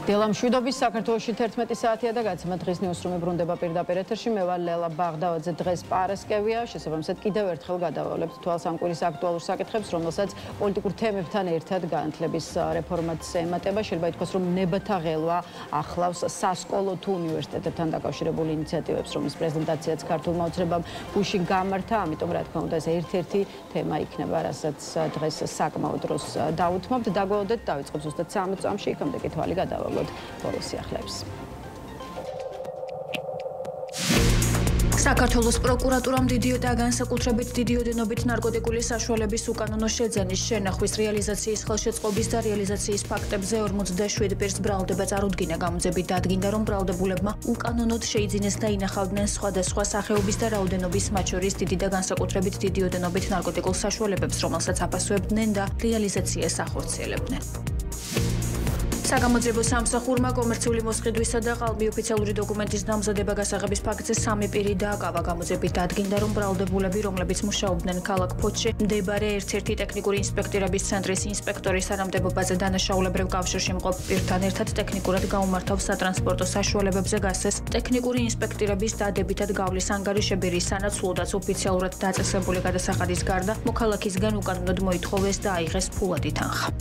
დილამშვიდობის საქართველოში 11 საათია და გაცემა დღის ნიუსრუმი ბრუნდება პირდაპირ ეთერში. მე ვარ ლელა ბაღდავაძე. დღეს პარასკევია, შესაბამისად კიდევ ერთხელ გადავავლებთ თვალს ამ კვირის აქტუალურ საკითხებს, რომელსაც პოლიტიკურ თემებთან ერთად განათლების რეფორმაც ემატება. შეიძლება ითქვას, რომ ნებათა ღელვა ახლავს სასკოლო თუ უნივერსიტეტებთან დაკავშირებული ინიციატივებს, რომლის პრეზენტაციაც ქართულმა ოცნებამ გუშინ გამართა, ამიტომ რა თქმა უნდა ეს ერთ-ერთი თემა იქნება, რასაც დღეს საკმაოდ დროს დავუთმობთ. დაგვალოდეთ, დავიწყებთ ზუსტად 13 წამში, იქამდე კი თვალი გადავავლოთ ბოლოს სიახლეებს. საქართველოს პროკურატურამ დიდიოდა განსაკუთრებით დიდი ოდენობით ნარკოტიკული საშუალების უკანონო შეძენის შენახვის რეალიზაციის ხელშეწყობის და რეალიზაციის ფაქტებზე 47 პირს ბრალდება წარუდგინა. გამოძებით დადგინდა, რომ ბრალდებულებმა უკანონოდ შეიძინეს და ინახავდნენ სხვადასხვა სახეობის და რაოდენობის, მათ შორის დიდი და განსაკუთრებით დიდი ოდენობით ნარკოტიკულ საშუალებებს, რომელსაც აფასებდნენ და რეალიზაციას ახორციელებდნენ. საგამოძიებო სამსახურმა კომერციული მოსყიდვისა და ყალბი ოფიციალური დოკუმენტის დამზადება გასაღების ფაქტზე 3 პირი დააკავა. გამოძებით დადგინდა, რომ ბრალდებულები, რომლებიც მუშაობდნენ ქალაქ ფოთში მდებარე ერთ-ერთი ტექნიკური ინსპექტირების ცენტრის ინსპექტორის არამდებობაზე დანაშაულებრივ კავშირში მყოფ პირთან ერთად ტექნიკურად გაუმართავ სატრანსპორტო საშუალებებზე გასცეს ტექნიკური ინსპექტირების დადებითად გავლის ანგარიშები, რის სანაცვლოდაც ოფიციალურად დაწესებული გადასახადის გარდა მოქალაქისგან უკანონოდ მოითხოვეს და აიღეს ფულადი თანხა.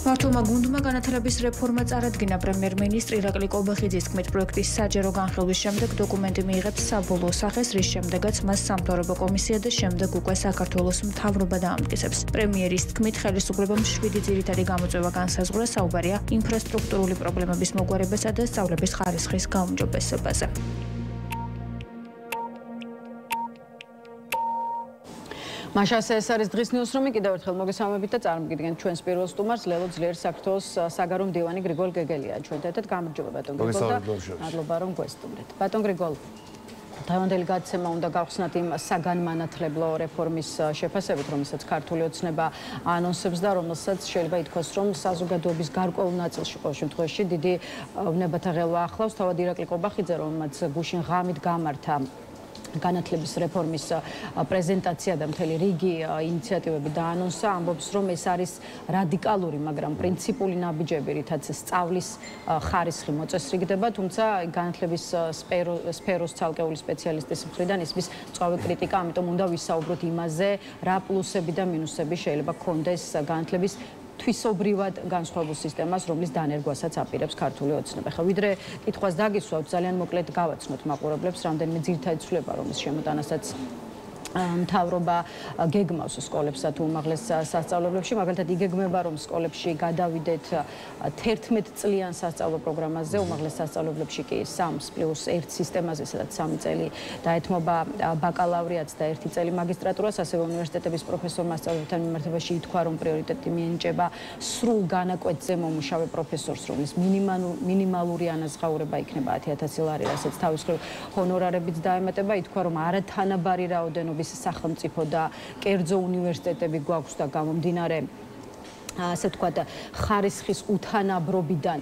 მართლმა გუნდმა განათლების რეფორმა წარადგინა. პრემიერ-მინისტრი ირაკლი კობახიძის თქმით, პროექტის საჯარო განხილვის შემდეგ დოკუმენტი მიიღებს საბოლოო სახეს, რის შემდეგაც მას სამთავრობო კომისია და შემდეგ უკვე საქართველოს მთავრობა დაამტკიცებს. პრემიერის თქმით, ხელისუფლებამ 7 ძირითადი გამოწვევა განსაზღვრა. საუბარია ინფრასტრუქტურული პრობლემების მოგვარებასა და სწავლების ხარისხის გაუმჯობესებაზე. მაშასე ეს არის დღის ნიუსრუმი. კიდევ ერთხელ მოგესალმებით და წარმოგიდგენთ ჩვენს პირველ სტუმარს, ლელო ძლიერი საქართველოს საგარეო მდივანი გრიგოლ გეგელია. ჩვენთან ერთად გამარჯობა ბატონ გრიგოლ და მადლობა რომ გვესტუმრეთ. ბატონ გრიგოლ, დღევანდელი გადაცემა უნდა გავხსნათ იმ საგანმანათლებლო რეფორმის შეფასებით, რომელსაც ქართული ოცნება ანონსებს და რომელსაც შეიძლება ითქვას, რომ საზოგადოების გარკვეულ ნაწილში ყოველ შემთხვევაში დიდი ნებათა ღელვა ახლავს. თავად ირაკლი კობახიძე, რომელმაც გუშინ ღამით გამართა განათლების რეფორმის პრეზენტაცია და მთელი რიგი ინიციატივები დაანონსა, ამბობს, რომ ეს არის რადიკალური, მაგრამ პრინციპული ნაბიჯები, რითაც სწავლის ხარისხი მოწესრიგდება, თუმცა განათლების სფეროს ცალკეული სპეციალისტის მხრიდან ისმის მწვავე კრიტიკა, ამიტომ უნდა ვისაუბროთ იმაზე, რა პლუსები და მინუსები შეიძლება ჰქონდეს განათლების თვისობრივად განსხვავებულ სისტემას, რომლის დანერგვასაც აპირებს ქართული ოცნება. ხა ვიდრე კითხვას დაგისვავთ, ძალიან მოკლედ გავაცნოთ მაყურებლებს რამდენიმე ძირითადი ცვლილება, რომლის შემოტანასაც მთავრობა გეგმავს სკოლებსა თუ უმაღლეს სასწავლებლებში. მაგალითად იგეგმება, რომ სკოლებში გადავიდეთ 11 წლიან სასწავლო პროგრამაზე, უმაღლეს სასწავლებლებში კი 3+1 სისტემაზე, სადაც 3 წელი დაეთმობა ბაკალავრიატს და 1 წელი მაგისტრატურას. ასევე უნივერსიტეტების პროფესორ-მასწავლებელთან მიმართებაში ითქვა, რომ პრიორიტეტი მიენიჭება სრულ განაკვეთზე მომუშავე პროფესორს, რომლის მინიმალური ანაზღაურება იქნება 10,000 ლარი, რასაც თავისუფლ ჰონორარებიც დაემატება. ითქვა, რომ არათანაბარი რაოდენობის სახელმწიფო და კერძო უნივერსიტეტები გვაქვს და გამომდინარე ასე ვთქვათ, ხარისხის უთანაბრობიდან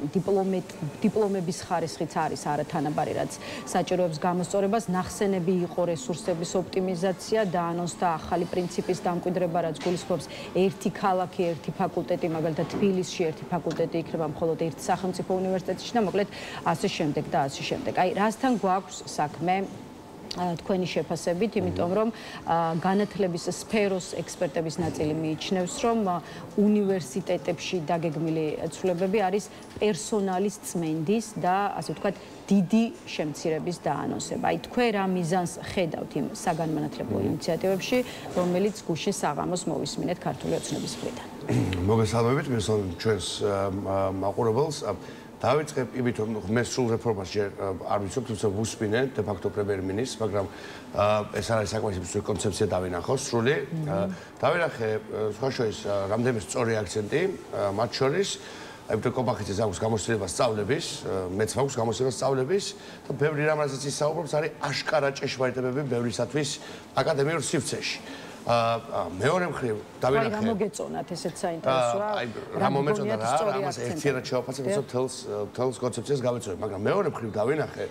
დიპლომების ხარისხიც არის არათანაბარი, რაც საჭიროებს გამოსწორებას. ნახსენები იყო რესურსების ოპტიმიზაცია, დაანონსდა ახალი პრინციპის დამკვიდრება, რაც გულისხმობს ერთი ქალაქი, ერთი ფაკულტეტი, მაგალითად თბილისში ერთი ფაკულტეტი იქნება მხოლოდ ერთ სახელმწიფო უნივერსიტეტში და მოკლედ ასე შემდეგ და ასე შემდეგ. აი, რასთან გვაქვს საქმე თქვენი შეფასებით, იმიტომ რომ განათლების სფეროს ექსპერტების ნაწილი მიიჩნევს, რომ უნივერსიტეტებში დაგეგმილი ცვლილებები არის პერსონალის წმენდის და ასე ვთქვათ დიდი შემცირების დაანონსება. აი, თქვენ რა მიზანს ხედავთ იმ საგანმანათლებლო ინიციატივებში, რომელიც გუშინ საღამოს მოვისმინეთ ქართული ოცნების მხრიდან? მოგესალმებით, მისმენთ ჩვენს მაყურებელს. დავიწყებ იმით, რომ მე სრულ რეფორმას ჯერ არ ვიცნობ, თუმცა ვუსმინე დე ფაქტო პრემიერ-მინისტრს, მაგრამ ეს არის საკმაოდ კონცეფცია დავინახო სრული. დავინახე სხვა შორის რამდენიმე სწორი აქცენტი, მათ შორის აიბტო კობახიძეს აქვს გამოცდილება სწავლების, მეც მაქვს გამოცდილება სწავლების და ბევრი რამ რასაც ისაუბრებს არის აშკარა ჭეშმარიტებები ბევრისათვის აკადემიურ სივრცეში. მეორე მხრივ დავინახე. რა მოგეწონათ ესეც საინტერესოა. რა მომეწონა რა, ამას ერთიანად შევაფასებ, თელს კონცეფციას გავეცნობ, მაგრამ მეორე მხრივ დავინახე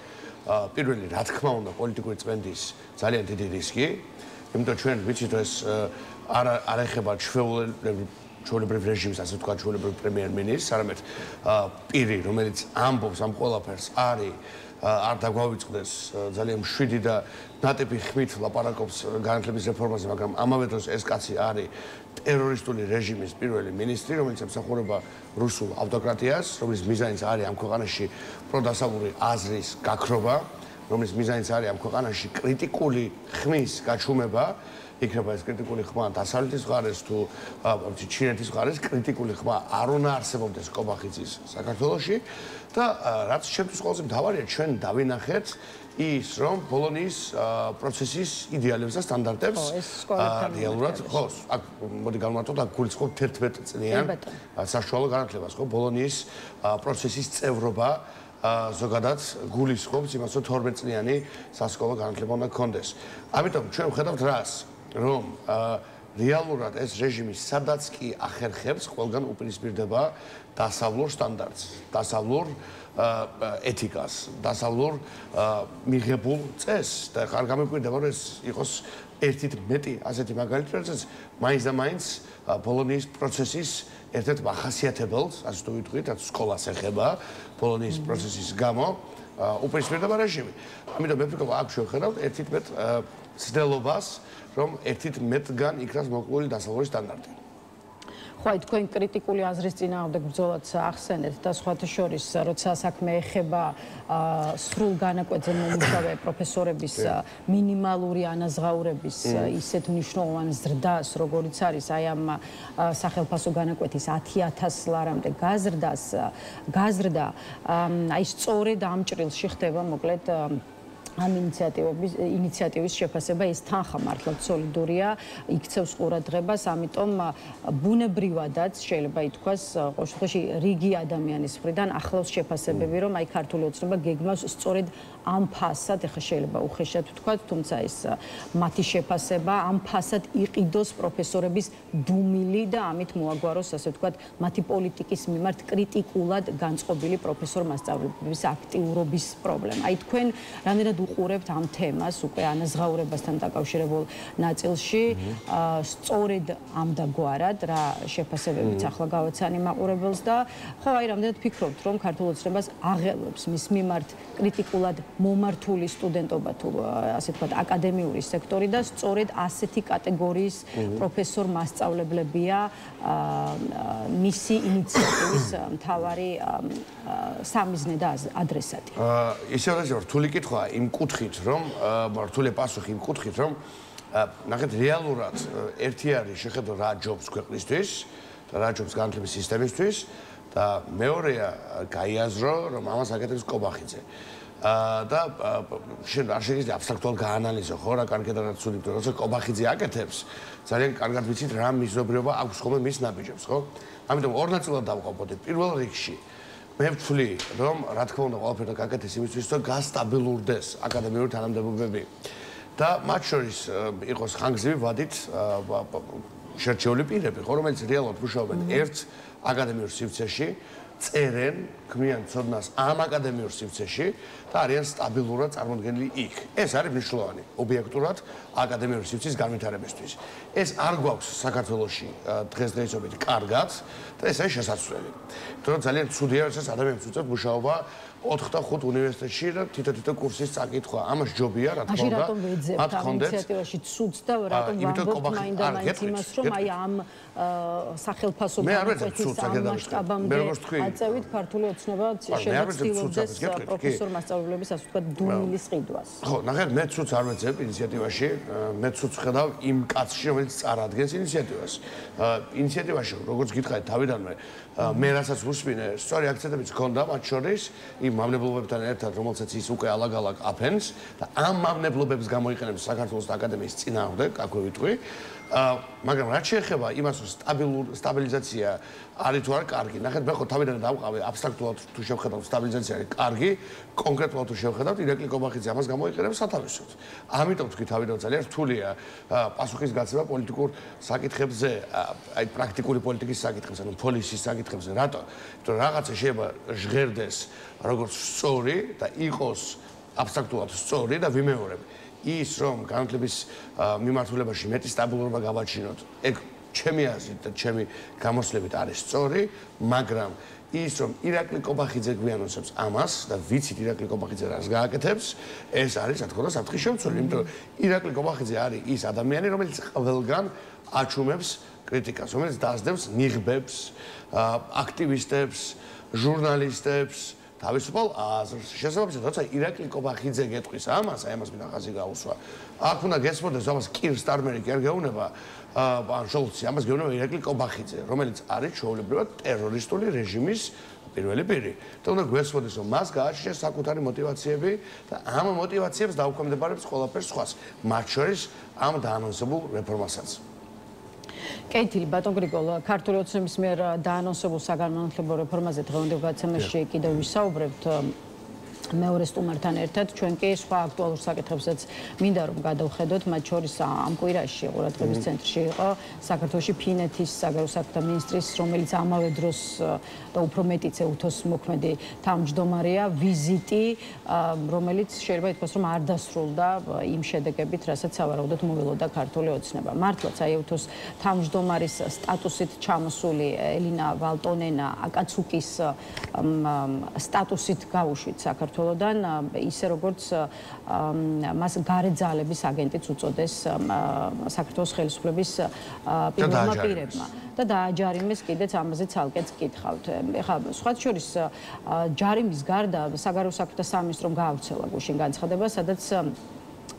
პირველი რა თქმა უნდა პოლიტიკური წმენდის ძალიან დიდი რისკი, იმიტომ ჩვენ ვიცით ეს არ ეხება ჩვეულებრივ ჩვეულებრივ რეჟიმის, ასე ვთქვათ, ჩვეულებრივ პრემიერ-მინისტრს, არამედ პირი, რომელიც ამბობს ამ ყველაფერს, არის არ დაგვავიწყდეს ძალიან მშვიდი და ნატიფი ხმით ლაპარაკობს განათლების რეფორმაზე, მაგრამ ამავე დროს ეს კაცი არის ტერორისტული რეჟიმის პირველი მინისტრი, რომელიც ემსახურება რუსულ ავტოკრატიას, რომლის მიზანიც არის ამ ქვეყანაში პროდასავლური აზრის გაქრობა, რომლის მიზანიც არის ამ ქვეყანაში კრიტიკული ხმის გაჩუმება. იქნება ეს კრიტიკული ხმა დასავლეთის მხარეს თუ ჩინეთის მხარეს კრიტიკული ხმა არ უნდა არსებობდეს კობახიძის საქართველოში და რაც ჩემთვის ყველაზე მთავარია ჩვენ დავინახეთ ის რომ ბოლონიის პროცესის იდეალებს და სტანდარტებს რეალურად ხო აქ მოდი გავმართოთ აქ გულისხმობ 11 წლიან საშუალო განათლებას ხო ბოლონიის პროცესის წევრობა ზოგადად გულისხმობს იმას რომ 12 წლიანი სასკოლო განათლება უნდა გქონდეს ამიტომ ჩვენ ვხედავთ რას რომ რეალურად ეს რეჟიმი სადაც კი ახერხებს ყველგან უპირისპირდება დასავლურ სტანდარტს, დასავლურ ეთიკას, დასავლურ მიღებულ წესს და ხარ გამიკვირდება რომ ეს იყოს ერთით მეტი ასეთი მაგალითი რასაც მაინც და მაინც ბოლონიის პროცესის ერთ-ერთ მახასიათებელს, ასე თუ ვიტყვით, რაც სკოლას ეხება ბოლონიის პროცესის გამო უპირისპირდება რეჟიმი. ამიტომ მე ვფიქრობ აქ შევხედავთ ერთით მეტ ცდელობას რომ ერთით მეტგან იქნას მოკლული დასავლური სტანდარტი. ხო, აი თქვენ კრიტიკული აზრის წინააღმდეგ ბრძოლაც ახსენეთ და სხვათა შორის, როცა საქმე ეხება სრულ განაკვეთზე მომუშავე პროფესორების მინიმალური ანაზღაურების ისეთ მნიშვნელოვან ზრდას, როგორიც არის აი ამ სახელმწიფო განაკვეთის 10,000 ლარამდე გაზრდა, აი სწორედ ამ ჭრილში ხდება მოკლედ ამ ინიციატივის შეფასება ეს თანხა მართლაც სოლიდურია, იქცევს ყურადღებას, ამიტომ ბუნებრივადაც შეიძლება ითქვას, ყოველ შემთხვევაში რიგი ადამიანის მხრიდან ახლავს შეფასებები, რომ აი ქართული ოცნება გეგმავს სწორედ ამ ფასად, ეხლა შეიძლება უხეშად ვთქვათ, თუმცა ეს მათი შეფასება ამ ფასად იყიდოს პროფესორების დუმილი და ამით მოაგვაროს, ასე ვთქვათ, მათი პოლიტიკის მიმართ კრიტიკულად განწყობილი პროფესორ-მასწავლებლების აქტიურობის პრობლემა. აი თქვენ რამდენად უყურებთ ამ თემას უკვე ანაზღაურებასთან დაკავშირებულ ნაწილში სწორედ ამდაგვარად რა შეფასებებიც ახლა გავაცანი მაყურებელს და ხო აი რამდენად ფიქრობთ რომ ქართულ ოცნებას აღელვებს მის მიმართ კრიტიკულად მომართული სტუდენტობა თუ ასე ვთქვათ აკადემიური სექტორი და სწორედ ასეთი კატეგორიის პროფესორ მასწავლებლებია მისი ინიციატივის მთავარი სამიზნე და ადრესატი. ისე რთული კითხვაა იმ კუთხით რომ რთული პასუხი იმ კუთხით რომ ნახეთ რეალურად ერთი არის შეხედო რა ჯობს ქვეყნისთვის და რა ჯობს განათლების სისტემისთვის და მეორეა გაიაზრო რომ ამას აკეთებს კობახიძე და შენ არ შეიძლება აბსტრაქტულად გაანალიზო ხო რა კარგად და რა ცუდად როცა კობახიძე აკეთებს ძალიან კარგად ვიცით რა მიზნობრიობა აქვს ხოლმე მის ნაბიჯებს ხო ამიტომ ორ ნაწილად დავყოფოდეთ პირველ რიგში მე ვთვლი რომ რა თქმა უნდა ყველაფერი გაკეთდეს იმისთვის რომ გასტაბილურდეს აკადემიური თანამდებობები და მათ შორის იყოს ხანგრძლივი ვადით შერჩეული პირები ხო რომელიც რეალურად მუშაობენ ერთ აკადემიურ სივრცეში წერენ ქმნიან ცოდნას ამ აკადემიურ სივრცეში და არიან სტაბილურად წარმოდგენილი იქ. ეს არის მნიშვნელოვანი ობიექტურად აკადემიური სივრცის განვითარებისთვის. ეს არ გვაქვს საქართველოში დღესდღეობით კარგად და ეს არის შესაძლებელი. იმიტომ რომ ძალიან ცუდია ეს ადამიანებს უწევთ მუშაობა 4 და 5 უნივერსიტეტში და თითო კურსის წაკითხვა. ამას ჯობია რა თქმა უნდა. მათ ხონდეთ ინიციატივაში ცუდს და რატომ ვამბობთ მაინდა-მაინც იმას რომ აი ამ სახელმწიფო მასშტაბამდე აწევით ქართული ოცნება შეცდილობდეს პროფესორ მასწავლებლების ასე ვთქვათ დუმილის ყიდვას. ხო, ნახეთ მე ცუდს არ ვეძებ ინიციატივაში, მე ცუდს ხედავ იმ კაცში რომელიც წარადგენს ინიციატივას. ინიციატივაში როგორც გითხარით თავიდანვე მე რასაც ვუსმინე, სწორი აქცენტებიც ჰქონდა მათ შორის იმ მავნებლობებთან ერთად, რომელსაც ის უკვე ალაგ-ალაგ აფენს და ამ მავნებლობებს გამოიყენებს საქართველოს აკადემიის წინააღმდეგ, აქვე ვიტყვი. მაგრამ რაც შეეხება იმას, რომ სტაბილიზაცია არის თუ არ კარგი, ნახეთ, მე ხო თავიდან დავყავე აბსტრაქტულად თუ შევხედავთ სტაბილიზაცია არის კარგი, კონკრეტულად თუ შევხედავთ, ირაკლი კობახიძე ამას გამოიყენებს სათავისოდ. ამიტომ თქვი თავიდან ძალიან რთულია პასუხის გაცემა პოლიტიკურ საკითხებზე, აი პრაქტიკული პოლიტიკის საკითხებზე, ანუ პოლისის საკითხებზე. რატო? იმიტომ რომ რაღაცა შეიძლება ჟღერდეს როგორც სწორი და იყოს აბსტრაქტულად სწორი და ვიმეორებ. ის რომ განათლების მიმართულებაში მეტი სტაბილურობა გავაჩინოთ, ეგ ჩემი აზრით და ჩემი გამოსვლებით არის სწორი, მაგრამ ის რომ ირაკლი კობახიძე გვიანონსებს ამას და ვიცით ირაკლი კობახიძე რას გააკეთებს, ეს არის რა თქმა უნდა საფრთხის შემცველი, იმიტომ რომ ირაკლი კობახიძე არის ის ადამიანი, რომელიც ყველგან აჩუმებს კრიტიკას, რომელიც დაასდევს ნიღბებს, აქტივისტებს, ჟურნალისტებს, თავისუფალ აზრს. შესაბამისად, როცა ირაკლი კობახიძე გეტყვის ამას, აი ამას მინდა ხაზი გაუსვა. აქ უნდა გესმოდეს, ამას კირ სტარმერი კი არ გეუბნება, ან შოლცი, ამას გეუბნება ირაკლი კობახიძე, რომელიც არის ჩვეულებრივად ტერორისტული რეჟიმის პირველი პირი. და უნდა გვესმოდეს, რომ მას გააჩნია საკუთარი мотиваციები და ამ мотиваციებს დაუქვემდებარებს ყველაფერს სხვას, მათ შორის ამ დაანონსებულ რეფორმასაც. კეითილი ბატონ გრიგოლ, ქართული ოცნების მიერ დაანონსებულ საგანმანათლებლო რეფორმაზე დღევანდელ გადაცემაში კიდევ ვისაუბრებთ მეორე სტუმართან ერთად. ჩვენ კი სხვა აქტუალურ საკითხებსაც მინდა რომ გადავხედოთ, მათ შორის ამ კვირაში ყურადღების ცენტრში იყო საქართველოში ფინეთის საგარეო საქმეთა მინისტრის, რომელიც ამავე დროს და უფრო მეტიც ეუთოს მოქმედი თავმჯდომარეა, ვიზიტი, რომელიც შეიძლება ითქვას, რომ არ დასრულდა იმ შედეგებით, რასაც სავარაუდოდ მოველოდა ქართული ოცნება. მართლაც აი ეუთოს თავმჯდომარის სტატუსით ჩამოსული ელინა ვალტონენა აკაცუკის სტატუსით გავუშვით საქართველოს ისე როგორც მას გარე ძალების აგენტიც უწოდეს საქართველოს ხელისუფლების პირველმა პირებმა და დააჯარიმეს კიდეც ამაზე ცალკეც გითხავთ. ეხლა სხვა შორის ჯარიმის გარდა საგარეო საქმეთა სამინისტრომ გაავრცელა გუშინ განცხადება, სადაც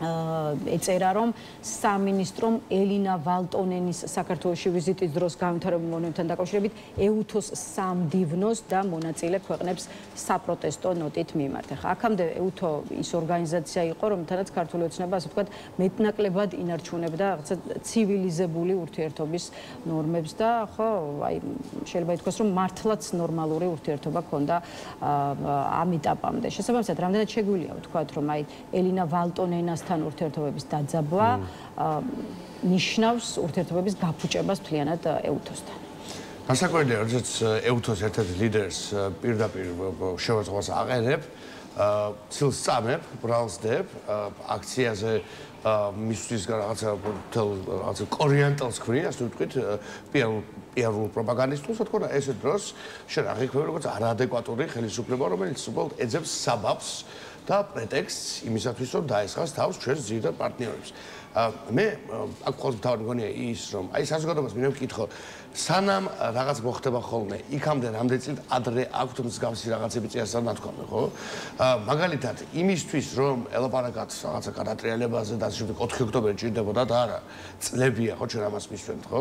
ეწერა რომ სამინისტრომ ელინა ვალტონენის საქართველოში ვიზიტის დროს განვითარებულ მონუმენტთან დაკავშირებით ეუთოს სამდივნოს და მონაწილე ქვეყნებს საპროტესტო ნოტით მიმართა. აქამდე ეუთო ის ორგანიზაცია იყო, რომელთანაც ქართული ოცნება ასე ვთქვათ მეტნაკლებად ინარჩუნებდა რაღაცა ცივილიზებული ურთიერთობის ნორმებს და ხო აი შეიძლება ითქვას რომ მართლაც ნორმალური ურთიერთობა ჰქონდა ამ ეტაპამდე. შესაბამისად, რამდენად შეგვიძლია ვთქვათ რომ აი ელინა ვალტონენასთან ურთიერთობების დაძაბვა ნიშნავს ურთიერთობების გაფუჭებას მთლიანად ეუთოსთან. განსაკუთრებით, როდესაც ეუთოს ერთ-ერთ ლიდერს პირდაპირ შევაწყობას აყენებ, ცილს წამებ, ბრალსდებ, აქციაზე მისთვის რაღაცა კორიანტელს ქვია, ასე ვთქვით, პიარულ პროპაგანდისტულს, რა თქმა უნდა, ესე დროს შენ აღიქვები როგორც არაადეკვატური ხელისუფლება, რომელიც უბრალოდ ეძებს საბაბს და პრეტექსტს იმისათვის, რომ დაესხას თავს ჩვენს ძირითად პარტნიორებს. მე აქ ყოველთვის მთავარი მგონია ის, რომ აი საზოგადოებას მინდა ვკითხო, სანამ რაღაც მოხდება ხოლმე, იქამდე რამდენი წლით ადრე აქვთ მსგავსი რაღაცები წიასთან ნათქვამი, ხო? მაგალითად, იმისთვის, რომ ელაპარაკათ რაღაცა გადატრიალებაზე და ასე შემდეგ 4 ოქტომბერი ჭირდებოდა და არა, წლებია, ხო, ჩვენ ამას მისვენთ, ხო?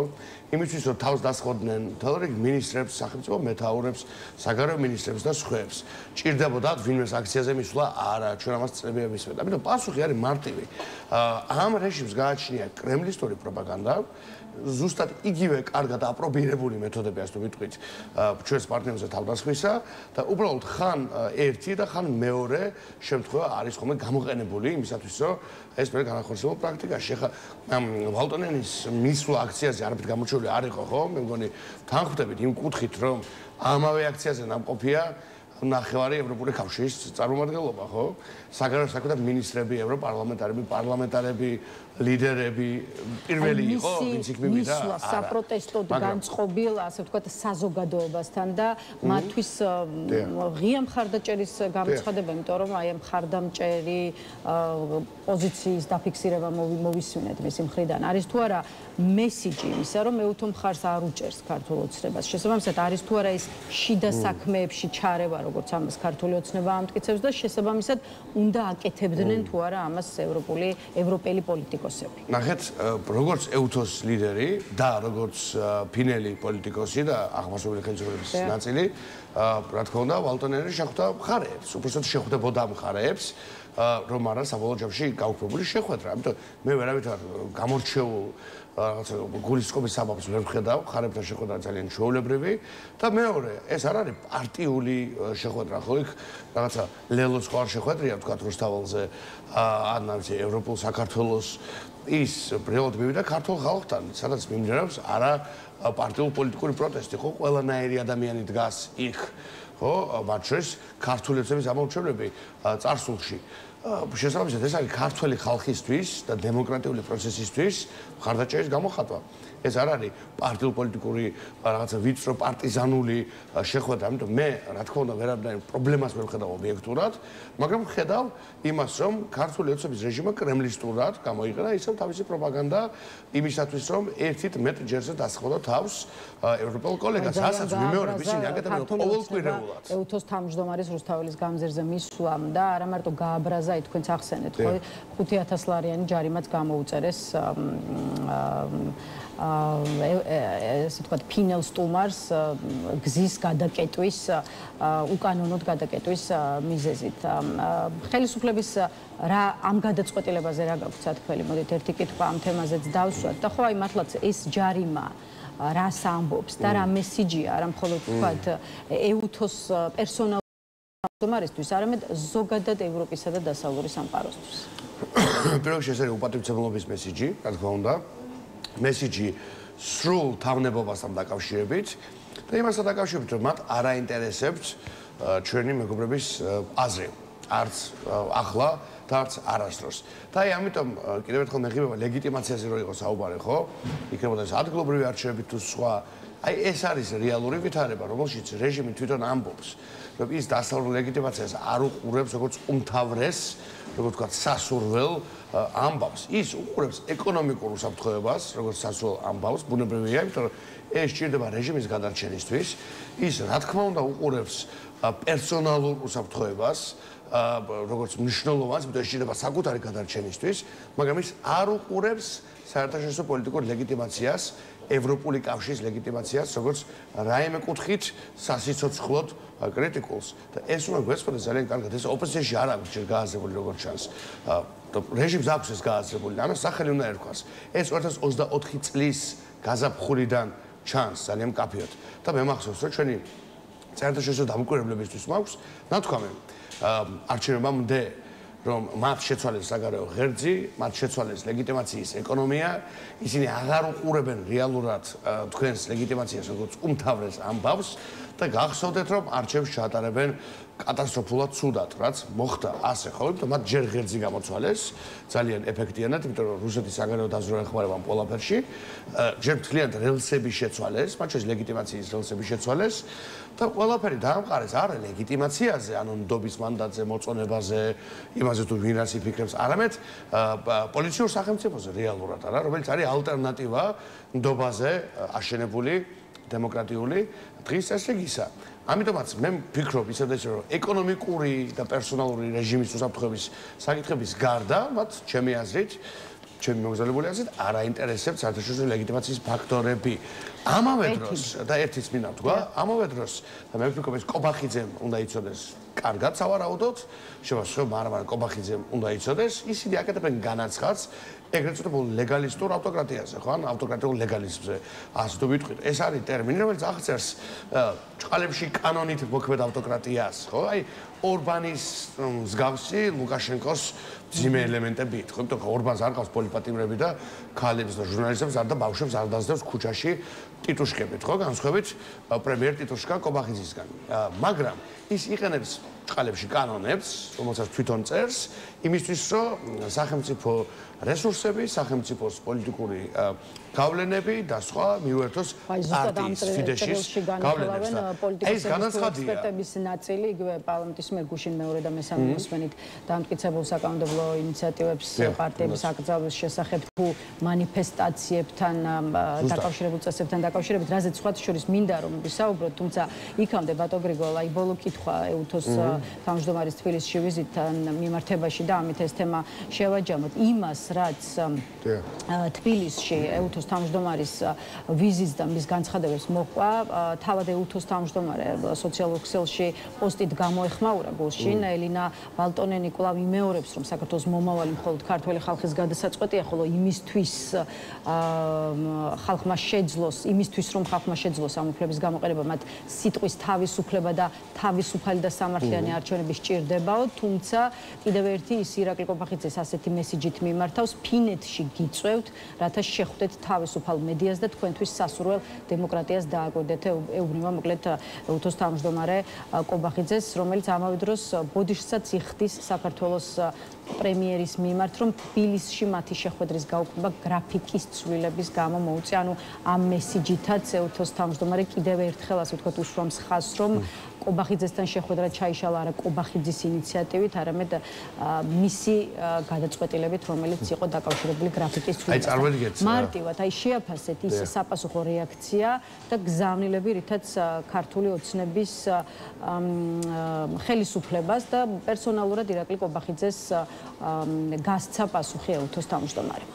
იმისთვის, რომ თავს დასხოდნენ მთელ რიგ მინისტრებს, სახელმწიფო მეთაურებს, საგარეო მინისტრებს და სხვებს. ჭირდებოდათ ვინმეს აქციაზე მისვლა, არა, ჩვენ ამას წლებია მისვენთ. ამიტომ პასუხი არის მარტივი. ამ რეჟიმს გააჩნია კრემლისტური პროპაგანდა, ზუსტად იგივე კარგად აპრობირებული მეთოდები, ასე ვიტყვით, ჩვენს პარტნიორებზე თავდასხვისა და უბრალოდ ხან ერთი და ხან მეორე შემთხვევა არის ხოლმე გამოყენებული იმისათვის, რომ ეს მე განახორციელო პრაქტიკაში. ხა ვალტონენის მისვლა აქციაზე არაფერი გამოჩვეული არ იყო, ხო? მე მგონი თანხმდებით იმ კუთხით, რომ ამავე აქციაზე ნამყოფია ნახევარი ევროპული კავშირის წარმომადგენლობა, ხო? საგარეო საქმეთა მინისტრები, ევროპარლამენტარები, პარლამენტარები, ლიდერები, პირველი იყო, ვინც იქ მივიდა. მისვლა საპროტესტოდ განწყობილ, ასე ვთქვათ, საზოგადოებასთან და მათთვის ღია მხარდაჭერის გამოცხადება, იმიტომ რომ აი ამ მხარდამჭერი პოზიციის დაფიქსირება მოვისმინეთ მისი მხრიდან. არის თუ არა მესიჯი იმისა, რომ ეუთო მხარს არ უჭერს ქართულ ოცნებას. შესაბამისად, არის თუ არა ის შიდა საქმეებში ჩარევა, როგორც ამას ქართული ოცნება ამტკიცებს და შესაბამისად უნდა აკეთებდნენ თუ არა ამას ევროპელი პოლიტიკოსები. ნახეთ, როგორც ეუთოს ლიდერი და როგორც ფინელი პოლიტიკოსი და აღმასრულებელი ხელისუფლების ნაწილი, რა თქმა უნდა, ვალტონენი შეხვდა მხარეებს, უბრალოდ შეხვდებოდა მხარეებს, რომ არა საბოლოო ჯამში გაუქმებული შეხვედრა. ამიტომ მე ვერავით არ გამორჩეულ რაღაცა გულისწყობის საბაბს ვერ ვხედავ, მხარეებთან შეხვედრა ძალიან ჩვეულებრივი და მეორე, ეს არ არის პარტიული შეხვედრა, ხო იქ რაღაცა ლელოს ხო არ შეხვედრია, თქვა რუსთაველზე, ან ამისი ევროპულ საქართველოს ის ბრიალოდ მივიდა ქართულ ხალხთან, სადაც მიმდინარეობს არა პარტიულ პოლიტიკური პროტესტი, ხო, ყველანაირი ადამიანი დგას იქ, ხო, მათ შორის ქართული ოცნების ამომრჩევლები წარსულში. შესაბამისად, ეს არის ქართველი ხალხისთვის და დემოკრატიული პროცესისთვის მხარდაჭერის გამოხატვა. ეს არ არის პარტიულ-პოლიტიკური რაღაცა ვიწრო პარტიზანული შეხვედრა, ამიტომ მე რა თქმა უნდა ვერაფერ პრობლემას ვერ ვხედავ ობიექტურად, მაგრამ ვხედავ იმას, რომ ქართული ოცნების რეჟიმმა კრემლისტურად გამოიყენა ისევ თავისი პროპაგანდა იმისათვის, რომ ერთით მეტ ჯერზე დასხმოდა თავს ევროპელ კოლეგას, რასაც ვიმეორებ, ისინი აკეთებენ ყოველკვირეულად. ეუთოს თავმჯდომარის რუსთაველის გამზირზე მისვლამ და არა მარტო გააბრაზა, თქვენც ახსენეთ, ხო 5000 ლარიანი ჯარიმაც გამოუწერეს ესე ვთქვათ, ფინელ სტუმარს გზის გადაკეტვის, უკანონოდ გადაკეტვის მიზეზით. ხელისუფლების რა ამ გადაწყვეტილებაზე რა გაქვთ სათქმელი? მოდით ერთი კითხვა ამ თემაზეც დავსვათ და ხო აი მართლაც ეს ჯარიმა რას ამბობს და რა მესიჯია, არა მხოლოდ ვთქვათ ეუთოს პერსონალ მდგომარისთვის, არამედ ზოგადად ევროპისა და დასავლური სამყაროსთვის. პირველ რიგში ეს არის უპატივცემლობის მესიჯი, რა თქმა უნდა. მესიჯი სრულ თავნებობასთან დაკავშირებით და იმასთან დაკავშირებით, რომ მათ არ აინტერესებთ ჩვენი მეგობრების აზრი, არც ახლა და არც არასდროს. და აი ამიტომ კიდევ ერთხელ მეხიბება ლეგიტიმაციაზე რო იყოს საუბარი, ხო? იქნებოდა ეს ადგილობრივი არჩევნები თუ სხვა. აი ეს არის რეალური ვითარება, რომელშიც რეჟიმი თვითონ ამბობს, რომ ის დასავლურ ლეგიტიმაციას არ უყურებს როგორც უმთავრეს, როგორც ვთქვათ, სასურველ ამბავს. ის უყურებს ეკონომიკურ უსაფრთხოებას, როგორც სასურველ ამბავს, ბუნებრივია, იმიტომ რომ ეს სჭირდება რეჟიმის გადარჩენისთვის. ის რა თქმა უნდა უყურებს პერსონალურ უსაფრთხოებას, როგორც მნიშვნელოვანს, იმიტომ რომ სჭირდება საკუთარი გადარჩენისთვის, მაგრამ ის არ უყურებს საერთაშორისო პოლიტიკურ ლეგიტიმაციას, ევროპული კავშირის ლეგიტიმაციას, როგორც რაიმე კუთხით სასიცოცხლოდ კრიტიკულს. და ეს უნდა გვესწროს ძალიან კარგად, ეს ოპოზიციაში არ აქვს ჯერ გააზრებული როგორც ჩანს. რეჟიმს აქვს ეს გააზრებული, ამას სახელი უნდა ერქვას. ეს 2024 წლის გაზაფხულიდან ჩანს ძალიან მკაფიოდ. და მე მახსოვს, რომ ჩვენი საერთაშორისო დამკვირვებლებისთვის მაქვს ნათქვამი არჩევნებამდე, რომ მათ შეცვალეს საგარეო ღერძი, მათ შეცვალეს ლეგიტიმაციის ეკონომია, ისინი აღარ უყურებენ რეალურად თქვენს ლეგიტიმაციას როგორც უმთავრეს ამბავს და გახსოვდეთ, რომ არჩევნებს ჩაატარებენ კატასტროფულად ცუდად, რაც მოხდა ასე, ხო? იმიტომ მათ ჯერ ღერძი გამოცვალეს ძალიან ეფექტიანად, იმიტომ რომ რუსეთის საგარეო დაზვერვა ეხმარება ამ ყველაფერში, ჯერ მთლიანად რელსები შეცვალეს, მათ შორის ლეგიტიმაციის რელსები შეცვალეს და ყველაფერი დაამყარეს არა ლეგიტიმაციაზე, ანუ ნდობის მანდატზე, მოწონებაზე, იმაზე თუ ვინ რას იფიქრებს, არამედ პოლიციურ სახელმწიფოზე რეალურად, არა, რომელიც არის ალტერნატივა ნდობაზე აშენებული დემოკრატიული დღის წესრიგისა. ამიტომაც მე ვფიქრობ ისევ და ისე რომ ეკონომიკური და პერსონალური რეჟიმის უსაფრთხოების საკითხების გარდა, მათ ჩემი აზრით, ჩემი მოგზაურებული აზრით, არ აინტერესებს საერთაშორისო ლეგიტიმაციის ფაქტორები. ამავე დროს და ერთის მინდა ვთქვა, ამავე დროს და მე ვფიქრობ ეს კობახიძემ უნდა იცოდეს კარგად სავარაუდოდ, შემოსვლო, მაგრამ კობახიძემ უნდა იცოდეს, ისინი აკეთებენ განაცხადს ეგრეთ წოდებულ ლეგალისტურ ავტოკრატიაზე, ხო? ან ავტოკრატიულ ლეგალიზმზე. ასე თუ ვიტყვით, ეს არის ტერმინი, რომელიც აღწერს ჭყალებში კანონით მოქმედ ავტოკრატიას, ხო? აი ორბანის მსგავსი ლუკაშენკოს ძიმე ელემენტებით, ხო? იმიტომ რომ ორბანს არ ყავს პოლიტპატიმრები და ქალებს და ჟურნალისტებს არ და ბავშვებს არ დაძდევს ქუჩაში ტიტუშკებით, ხო? განსხვავებით პრემიერ ტიტუშკა კობახიძისგან. მაგრამ ის იყენებს ჭყალებში კანონებს, რომელსაც თვითონ წერს, იმისთვის, რომ სახელმწიფო რესურსები, სახელმწიფოს პოლიტიკური გავლენები და სხვა მიუერთოს პარტიის ფიდეშის გავლენებს. ეს განაცხადია ექსპერტების ნაწილი, იგივე პარლამენტის მიერ გუშინ მეორე და მესამე მოსმენით დამტკიცებულ საკანონმდებლო ინიციატივებს პარტიების აკრძალვის შესახებ თუ მანიფესტაციებთან დაკავშირებულ წესებთან დაკავშირებით, რაზეც სხვათა შორის მინდა რომ ვისაუბროთ, თუმცა იქამდე ბატონ გრიგოლა, აი ბოლო კითხვა ეუთოს თავმჯდომარის თბილისში ვიზიტთან მიმართებაში და ამით ეს თემა შევაჯამოთ. იმას რაც თბილისში ეუთოს თავმჯდომარის ვიზიტს და მის განცხადებებს მოყვა, თავად ეუთოს თავმჯდომარე სოციალურ ქსელში პოსტით გამოეხმაურა გულშინ. ელინა ბალტონენი კვლავ იმეორებს, რომ საქართველოს მომავალი მხოლოდ ქართველი ხალხის გადასაწყვეტია, ხოლო იმისთვის ხალხმა შეძლოს, იმისთვის რომ ხალხმა შეძლოს ამ უფლების გამოყენება, მათ სიტყვის თავისუფლება და თავისუფალი და სამართლიანი არჩევნები სჭირდებაო, თუმცა კიდევ ერთი ის ირაკლი კობახიძეს ასეთი მესიჯით მიმართავს, ფინეთში გიწევთ, რათა შეხვდეთ თავისუფალ მედიას და თქვენთვის სასურველ დემოკრატიას დააკვირდეთ. ეუბნება მოკლედ ეუთოს თავმჯდომარე კობახიძეს, რომელიც ამავე ამავე დროს ბოდიშსაც იხდის საქართველოს პრემიერის მიმართ, რომ თბილისში მათი შეხვედრის გაუქმება გრაფიკის ცვლილების გამო მოუწია. ანუ ამ მესიჯითაც ეუთოს თავმჯდომარე კიდევ ერთხელ ასე ვთქვათ უშრომს ხაზს, რომ კობახიძესთან შეხვედრა ჩაიშალა არა კობახიძის ინიციატივით, არამედ მისი გადაწყვეტილებით, რომელიც იყო დაკავშირებული გრაფიკის ცვლილებას. მარტივად, შეაფასეთ ის საპასუხო რეაქცია და გზავნილები, რითაც ქართული ოცნების ხელისუფლებას და პერსონალურად ირაკლი კობახიძეს გასცა პასუხი ეუთოს თავმჯდომარემ.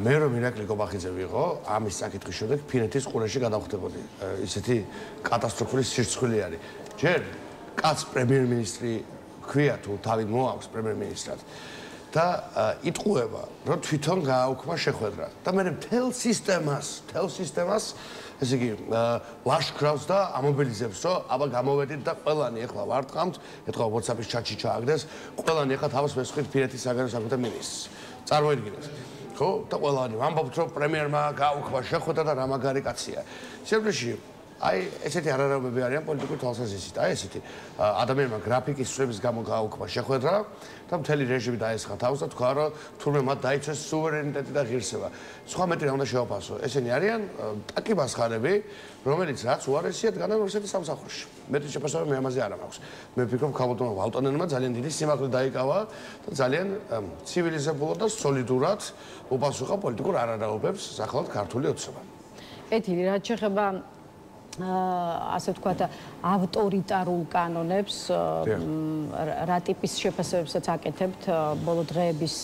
მე რომ ირაკლი კობახიძე ვიყო, ამის საკითხის შემდეგ ფინეთის ყურეში გადავხდებოდი. ისეთი კატასტროფული სირცხვილი არის. ჯერ კაც პრემიერ-მინისტრი ქვია თუ თავი მოაქვს პრემიერ-მინისტრად და იტყუება, რომ თვითონ გააუქმა შეხვედრა და მე მთელ სისტემას ესე იგი ლაშქრავს და ამობილიზებს, რომ აბა გამოვედით და ყველანი ახლა ვარტყამთ, ეთქვა WhatsApp-ის ჩატში ჩააგდეს, ყველანი ახლა თავს მესხით ფინეთის საგარეო საქმეთა მინისტრს. წარმოიდგინეთ. ხო? და ყველანი ვამბობთ, რომ პრემიერმა გააუქმა შეხვედრა და რა მაგარი კაცია. სიამოვნებაში აი ესეთი არარაობები არიან პოლიტიკური თვალსაზრისით. აი ესეთი ადამიანმა გრაფიკის ცვლილების გამო გააუქმა შეხვედრა და მთელი რეჟიმი დაესხა თავს და თქვა, რომ თურმე მათ დაიცვეს სუვერენიტეტი და ღირსება. სხვა მეტი რა უნდა შევაფასო. ესენი არიან ტაკი მასხარები, რომელიც რაც უარესია დგანან რუსეთის სამსახურში. მეტი შეფასება მე ამაზე არ მაქვს. მე ვფიქრობ, ქალბატონმა ვალტონენმა ძალიან დიდი სიმაღლე დაიკავა და ძალიან ცივილიზებულად და სოლიდურად უპასუხა პოლიტიკურ არარაობებს სახელად ქართული ოცნება. ეთილი, რაც შეეხება ასე ვთქვათ, ავტორიტარულ კანონებს, რა ტიპის შეფასებებსაც აკეთებთ ბოლო დღეების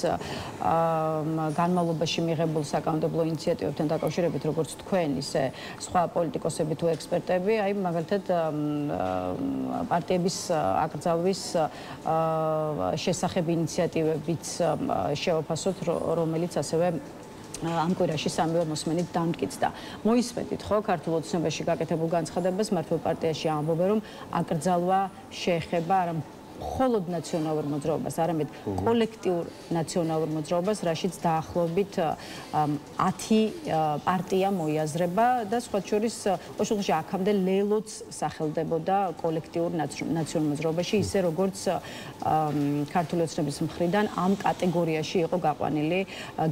განმავლობაში მიღებულ საკანონმდებლო ინიციატივებთან დაკავშირებით, როგორც თქვენ, ისე სხვა პოლიტიკოსები თუ ექსპერტები, აი მაგალითად პარტიების აკრძალვის შესახებ ინიციატივებიც შევაფასოთ, რომელიც ასევე ამ კვირაში სამივე მოსმენით დამტკიცდა. მოისმენთ ხო ქართულ ოცნებაში გაკეთებულ განცხადებას, მართლ პარტიაში ამბობენ, რომ აკრძალვა შეეხება არა მხოლოდ ნაციონალურ მოძრაობას, არამედ კოლექტიურ ნაციონალურ მოძრაობას, რაშიც დაახლოებით 10 პარტია მოიაზრება და სხვა შორის ოშულში აქამდე ლელოც სახელდებოდა კოლექტიურ ნაციონალურ მოძრაობაში, ისე როგორც ქართული ოცნების მხრიდან ამ კატეგორიაში იყო გაყვანილი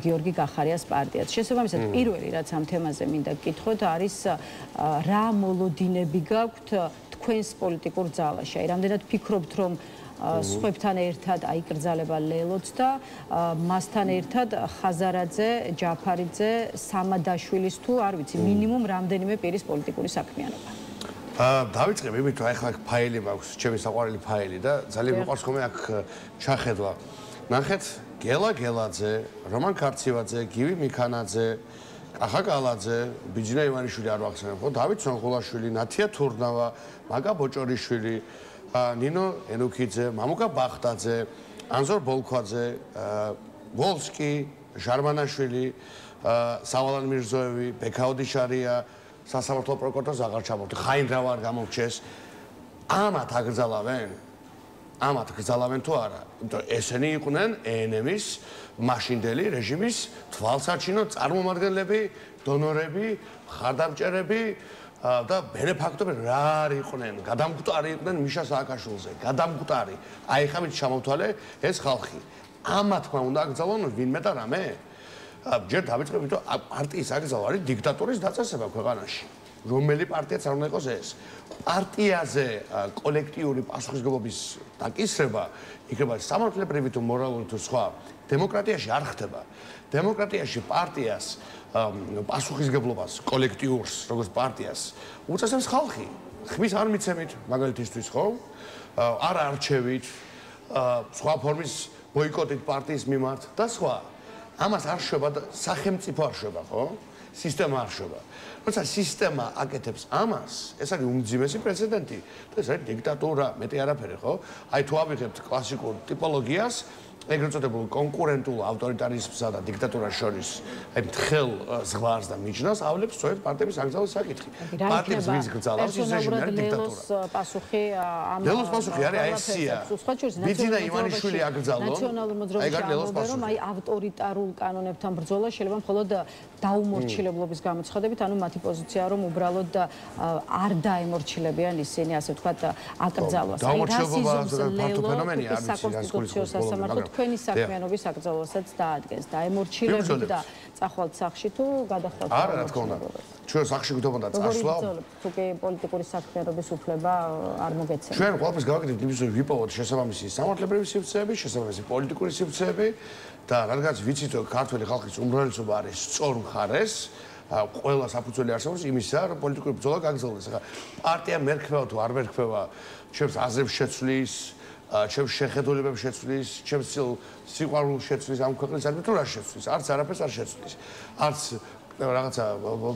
გიორგი გახარიას პარტიაც. შესაბამისად, პირველი რაც ამ თემაზე მინდა გკითხოთ, არის რა მოლოდინები გაქვთ თქვენს პოლიტიკურ ძალაში. აი, რამდენად ფიქრობთ, რომ სხვებთან ერთად აიკრძალება ლელოც და მასთან ერთად ხაზარაძე, ჯაფარიძე, სამადაშვილის თუ არ ვიცი, მინიმუმ რამდენიმე პირის პოლიტიკური საქმიანობა. დავიწყებ იმით, რომ ახლა ფაილი მაქვს, ჩემი საყვარელი ფაილი და ძალიან მიყვარს ხოლმე აქ ჩახედვა. ნახეთ, გელა გელაძე, რომან ქარცივაძე, გივი მიქანაძე, კახა კალაძე, ბიჯინა ივანიშვილი არ ვახსენებ ხო, დავით სონღულაშვილი, ნათია თურნავა, მაგა ბოჭორიშვილი, ნინო ენუქიძე, მამუკა ბახტაძე, ანზორ ბოლქვაძე, ვოლსკი, ჟარმანაშვილი, სავალან მირზოევი, ბექაოდიშარია, სასამართლო პროკურორს აღარ ჩამოვთ, ხაინდრავა არ გამოვჩეს. ამათ აკრძალავენ? ამათ აკრძალავენ თუ არა? იმიტომ ესენი იყვნენ ENM-ის მაშინდელი რეჟიმის თვალსაჩინო წარმომადგენლები, დონორები, მხარდამჭერები და ბენეფაქტორები რა არ იყვნენ, გადამგვტარი იყვნენ მიშა სააკაშვილზე, გადამგვტარი. აი ხა მით ჩამოვთვალე ეს ხალხი. ამათმა უნდა აკრძალონ ვინმე და რამე? ჯერ დავიწყებ, რომ პარტიის აკრძალვა არის დიქტატურის დაწესება ქვეყანაში. რომელი პარტიაც არ უნდა იყოს ეს. პარტიაზე კოლექტიური პასუხისმგებლობის დაკისრება იქნება სამართლებრივი თუ მორალური თუ სხვა. დემოკრატიაში არ ხდება. დემოკრატიაში პარტიას პასუხისმგებლობას კოლექტიურს, როგორც პარტიას, უწესებს ხალხი. ხმის არ მიცემით, მაგალითისთვის ხო? არ არჩევით, სხვა ფორმის ბოიკოტით პარტიის მიმართ და სხვა. ამას არ შვება და სახელმწიფო არ შვება, ხო? სისტემა არ შვება. როცა სისტემა აკეთებს ამას, ეს არის უმძიმესი პრეცედენტი და ეს არის დიქტატურა, მეტი არაფერი, ხო? აი თუ ავიღებთ კლასიკურ ტიპოლოგიას, ეგრეთ წოდებულ კონკურენტულ ავტორიტარიზმსა და დიქტატურას შორის აი მთელ ზღვარს და მიჯნას ავლებს სწორედ პარტიების აკრძალვის საკითხი. პარტიებს ვის გრძალავს ის რეჟიმი არის დიქტატურა. პასუხი ამ ლელოს პასუხი არის აი ესია. ბიძინა ივანიშვილი აკრძალონ. ნაციონალურ მოძრაობაში რომ აი ავტორიტარულ კანონებთან ბრძოლა შეიძლება მხოლოდ დაუმორჩილებლობის გამოცხადებით, ანუ მათი პოზიცია რომ უბრალოდ არ დაემორჩილებიან ისინი, ასე ვთქვათ, აკრძალვას. აი რასიზმს ლელო საკონსტიტუციო სასამართლო თქვენი საქმიანობის აკრძალვასაც დაადგენს. დაემორჩილებით და წახვალთ სახში თუ გადახვალთ. არა, რა თქმა უნდა. ჩვენ სახში გვდობოდა წასვლა. თუ კი პოლიტიკური საქმიანობის უფლება არ მოგეცემა. ჩვენ ყველაფერს გავაკეთებთ იმის რომ ვიპოვოთ შესაბამისი სამართლებრივი სივრცეები, შესაბამისი პოლიტიკური სივრცეები და რადგანაც ვიცით რომ ქართული ხალხის უმრავლესობა არის სწორ მხარეს, ყველა საფუძველი არსებობს იმისა, რომ პოლიტიკური ბრძოლა გაგრძელდეს. ახლა პარტია მერქება თუ არ მერქება, ჩემს აზრებს შეცვლის, ჩემს შეხედულებებს შეცვლის, ჩემს სიყვარულს შეცვლის ამ ქვეყნის არც თუ რა შეცვლის, არც არაფერს არ შეცვლის. არც რაღაცა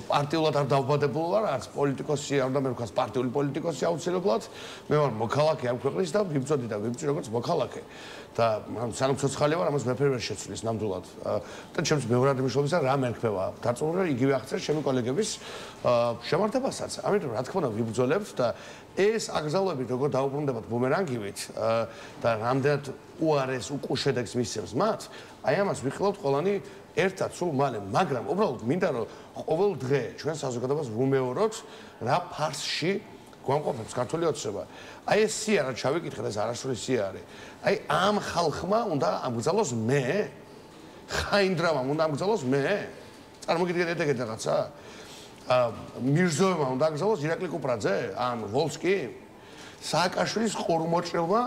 პარტიულად არ დავბადებულ ვარ, არც პოლიტიკოსი არ უნდა მერქოს პარტიული პოლიტიკოსი აუცილებლად. მე ვარ მოქალაქე ამ ქვეყნის და ვიბრძოდი და ვიბრძვი როგორც მოქალაქე. და სანამ ცოცხალი ვარ, ამას მეფე ვერ შეცვლის ნამდვილად. და ჩემს ბევრად მნიშვნელობისა რა მერქება. დარწმუნებული ვარ, იგივე აღწერს ჩემი კოლეგების შემართებასაც. ამიტომ რა თქმა უნდა ვიბრძოლებთ და ეს აკრძალვები როგორ დაუბრუნდებათ ბუმერანგივით და რამდენად უარეს უკუშედეგს მისცემს მათ, აი ამას ვიხილავთ ყველანი ერთად სულ მალე, მაგრამ უბრალოდ მინდა რომ ყოველ დღე ჩვენ საზოგადოებას ვუმეოროთ რა ფარსში გვამყოფებს ქართული ოცნება. აი ეს სია რა ჩავიკითხეთ, ეს არასრული სია არის. აი ამ ხალხმა უნდა ამგზავნოს მე? ხაინდრავამ უნდა ამგზავნოს მე? წარმოგიდგენთ ეგეთ რაღაცა? მირზოევმა უნდა აკრძალოს ირაკლი კუპრაძე ან ვოლსკი? სააკაშვილის ყურმოჭრილმა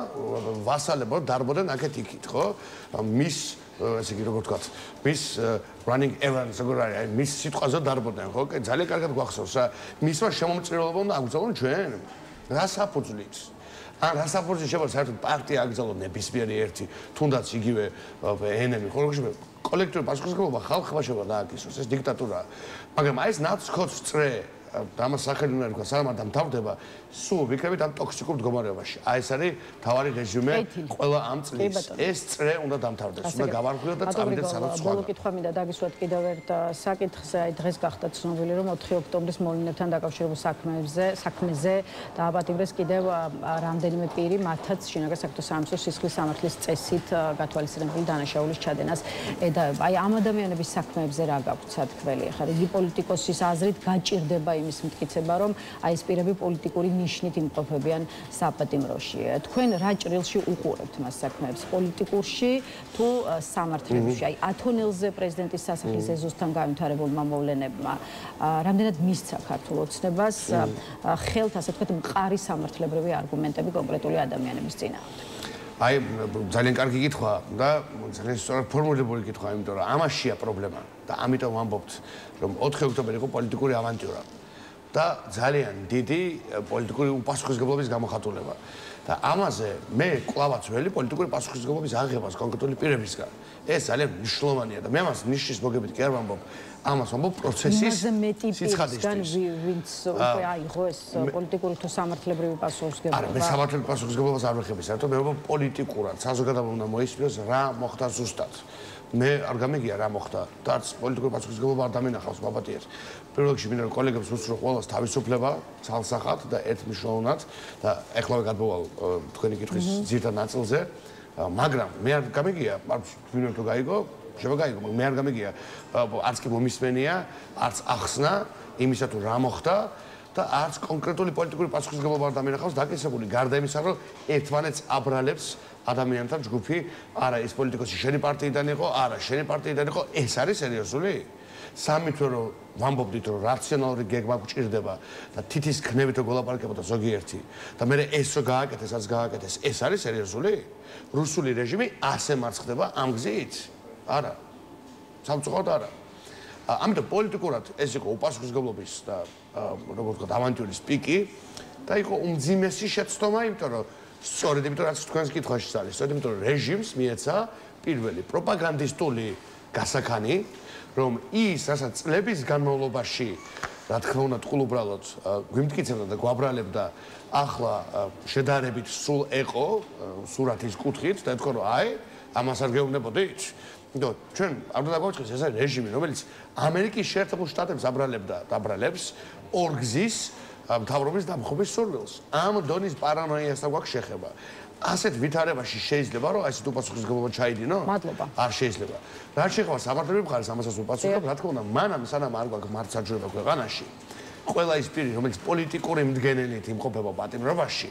ვასალებმა დარბოდნენ აქეთ იქით, ხო? მის ესე იგი როგორ ვთქვათ, მის running events როგორ არის, აი მის სიტყვაზე დარბოდნენ, ხო? ძალიან კარგად გვახსოვს რა. მისმა შემომწირულობა უნდა აკრძალონ ჩვენ. რა საფუძვლით? ან რა საფუძვლით შეიძლება საერთოდ პარტია აკრძალონ ნებისმიერი ერთი, თუნდაც იგივე ენემი, ხო? როგორ კოლექტიური პასუხისმგებლობა ხალხმა შეიძლება დააკისროს, ეს დიქტატურაა. მაგრამ აი ეს ნაცხოვს წრე და ამას სახელი უნდა ერქვა, სანამ არ დამთავრდება, სულ ვიქნებით ამ ტოქსიკურ მდგომარეობაში. აი ეს არის თავარი რეჟიმე ყველა ამ წლის. ეს წრე უნდა დამთავრდეს. უნდა გავარღვიოთ და წავიდეთ სადაც სხვა. ბოლო კითხვა მინდა დაგისვათ კიდევ ერთ საკითხზე, აი დღეს გახდა ცნობილი, რომ 4 ოქტომბრის მოვლენებთან დაკავშირებულ საქმეზე დააპატიმრეს კიდევ რამდენიმე პირი, მათაც შინაგან საქმეთა სამინისტროს სისხლის სამართლის წესით გათვალისწინებული დანაშაულის ჩადენას ედავება. აი ამ ადამიანების საქმეებზე რა გაქვთ სათქმელი? ახლა იგი პოლიტიკოსის აზრით გაჭირდება იმის მტკიცება, რომ აი ეს პირები პოლიტიკური ნიშნით იმყოფებიან საპატიმროში. თქვენ რა ჭრილში უყურებთ მას საქმეებს? პოლიტიკურში თუ სამართლებრივში? აი ათონელზე პრეზიდენტის სასახლის ეზოსთან განვითარებულმა მოვლენებმა რამდენად მისცა ქართულ ოცნებას ხელთ, ასე ვთქვათ, მყარი სამართლებრივი არგუმენტები კონკრეტული ადამიანების წინააღმდეგ? აი ძალიან კარგი კითხვა და ძალიან სწორად ფორმულირებული კითხვა, იმიტომ რომ ამაშია პრობლემა და ამიტომ ვამბობთ, რომ 4 ოქტომბერი იყო პოლიტიკური ავანტიურა და ძალიან დიდი პოლიტიკური უპასუხისმგებლობის გამოხატულება. და ამაზე მე კლავაც ველი პოლიტიკური პასუხისმგებლობის აღებას კონკრეტული პირებისგან. ეს ძალიან მნიშვნელოვანია და მე ამას ნიშნის მოგებით კი არ ვამბობ, ამას ვამბობ პროცესის სიცხადისთვის. ვინც უკვე აიღო ეს პოლიტიკური თუ სამართლებრივი პასუხისმგებლობა? არა, მე სამართლებრივ პასუხისმგებლობას არ ვეხები, საერთოდ მე ვამბობ პოლიტიკურად, საზოგადოება უნდა მოისმინოს რა მოხდა ზუსტად. მე არ გამიგია რა მოხდა და არც პოლიტიკური პასუხისმგებლობა არ დამინახავს მაბატიებს. პირველ რიგში მინდა რომ კოლეგებს უსწრო ყველას თავისუფლება, ცალსახად და ერთმნიშვნელოვნად და ეხლავე გადმოვალ თქვენი კითხვის ძირითად ნაწილზე, მაგრამ მე არ გამიგია, ვინმე თუ გაიგო, შეიძლება გაიგო, მე არ გამიგია, არც კი მომისმენია, არც ახსნა იმისა თუ რა მოხდა და არც კონკრეტული პოლიტიკური პასუხისმგებლობა არ დამინახავს დაკისრებული გარდა იმისა, რომ ერთმანეთს აბრალებს ადამიანთა ჯგუფი, არა ეს პოლიტიკოსი შენი პარტიიდან იყო, არა შენი პარტიიდან იყო, ეს არის სერიოზული? სამით რომ ვამბობდით რომ რაციონალური გეგმა გვჭირდება და თითის ქნებით რომ გოლაპარაკებოდა ზოგიერთი და მე ეს რო გააკეთეს, რაც გააკეთეს, ეს არის სერიოზული? რუსული რეჟიმი ასე მარცხდება ამ გზით? არა. სამწუხაროდ არა. ამიტომ პოლიტიკურად ეს იყო უპასუხისმგებლობის და როგორ ვთქვათ, ავანტიურის პიკი და იყო უმძიმესი შეცდომა, იმიტომ რომ სწორედ იმიტომ რაც თქვენს კითხვაში არის, სწორედ იმიტომ რომ რეჟიმს მიეცა პირველი პროპაგანდისტული გასაქანი, რომ ის რასაც წლების განმავლობაში, რა თქმა უნდა, ტყუილუბრალოდ გვიმტკიცებდა და გვაბრალებდა, ახლა შედარებით სულ ეყო სურათის კუთხით და ეთქო რომ აი ამას არ გეუბნებოდით? ნუ ჩვენ არ უნდა დაგვაწყდეს ეს არის რეჟიმი, რომელიც ამერიკის შეერთებულ შტატებს აბრალებს ორგზის მთავრობის დამხობის სურვილს. ამ დონის პარანოიასთან გვაქვს შეხება. ასეთ ვითარებაში შეიძლება რომ ასეთ უპასუხისმგებლობა ჩაიდინო? მადლობა. არ შეიძლება. რა შეიძლება სამართლებრივ მხარეს ამასაც უპასუხებ, რა თქმა უნდა, მანამ სანამ არ გვაქვს მართლმსაჯულება ქვეყანაში, ყველა ის პირი, რომელიც პოლიტიკური მდგენელით იმყოფება პატიმრობაში,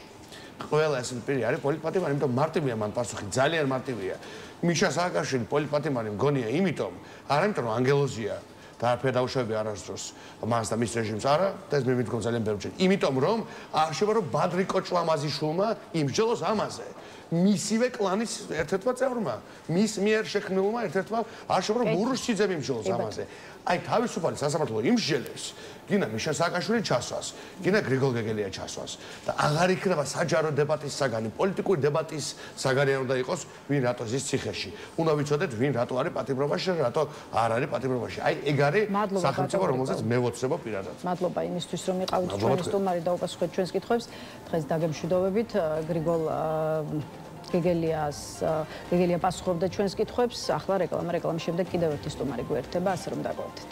ყველა ეს პირი არის პოლიტპატიმარი, იმიტომ მარტივია მან პასუხი, ძალიან მარტივია. მიშა სააკაშვილი პოლიტპატიმარი მგონია იმიტომ, არა იმიტომ რომ ანგელოზია და არაფერი დაუშვები არასდროს მას და მის რეჟიმს არა და ეს მე მithkom ძალიან ბევრჯერ. იმიტომ რომ არ შეიძლება რომ ბადრიკო ჭლამაზიშვილმა იმსჯელოს ამაზე. მისივე კლანის ერთ-ერთმა წევრმა, მის მიერ შექმნილმა ერთ-ერთმა არ შეიძლება რომ მურუშიძემ იმსჯელოს ამაზე. აი თავისუფალი სასამართლო იმსჯელებს, გინდა მიშა სააკაშვილი ჩასვას, გინდა გრიგოლ გეგელია ჩასვას და აღარ იქნება საჯარო დებატის საგანი, პოლიტიკური დებატის საგანი არ უნდა იყოს ვინ რატო ზის ციხეში. უნდა ვიცოდეთ ვინ რატო არის პატიმრობაში, რატო არ არის პატიმრობაში. აი ეგ არის სახელმწიფო, რომელსაც მე ვოცნებო პირადად. მადლობა იმისთვის რომ იყავით ჩვენი სტუმარი და უპასუხეთ ჩვენს კითხვებს. დღეს დაგემშვიდობებით გრიგოლ გეგელია პასუხობდა ჩვენს კითხვებს. ახლა რეკლამის შემდეგ კიდევ ერთი სტუმარი გვერდება, ასე რომ დაგვაერთეთ.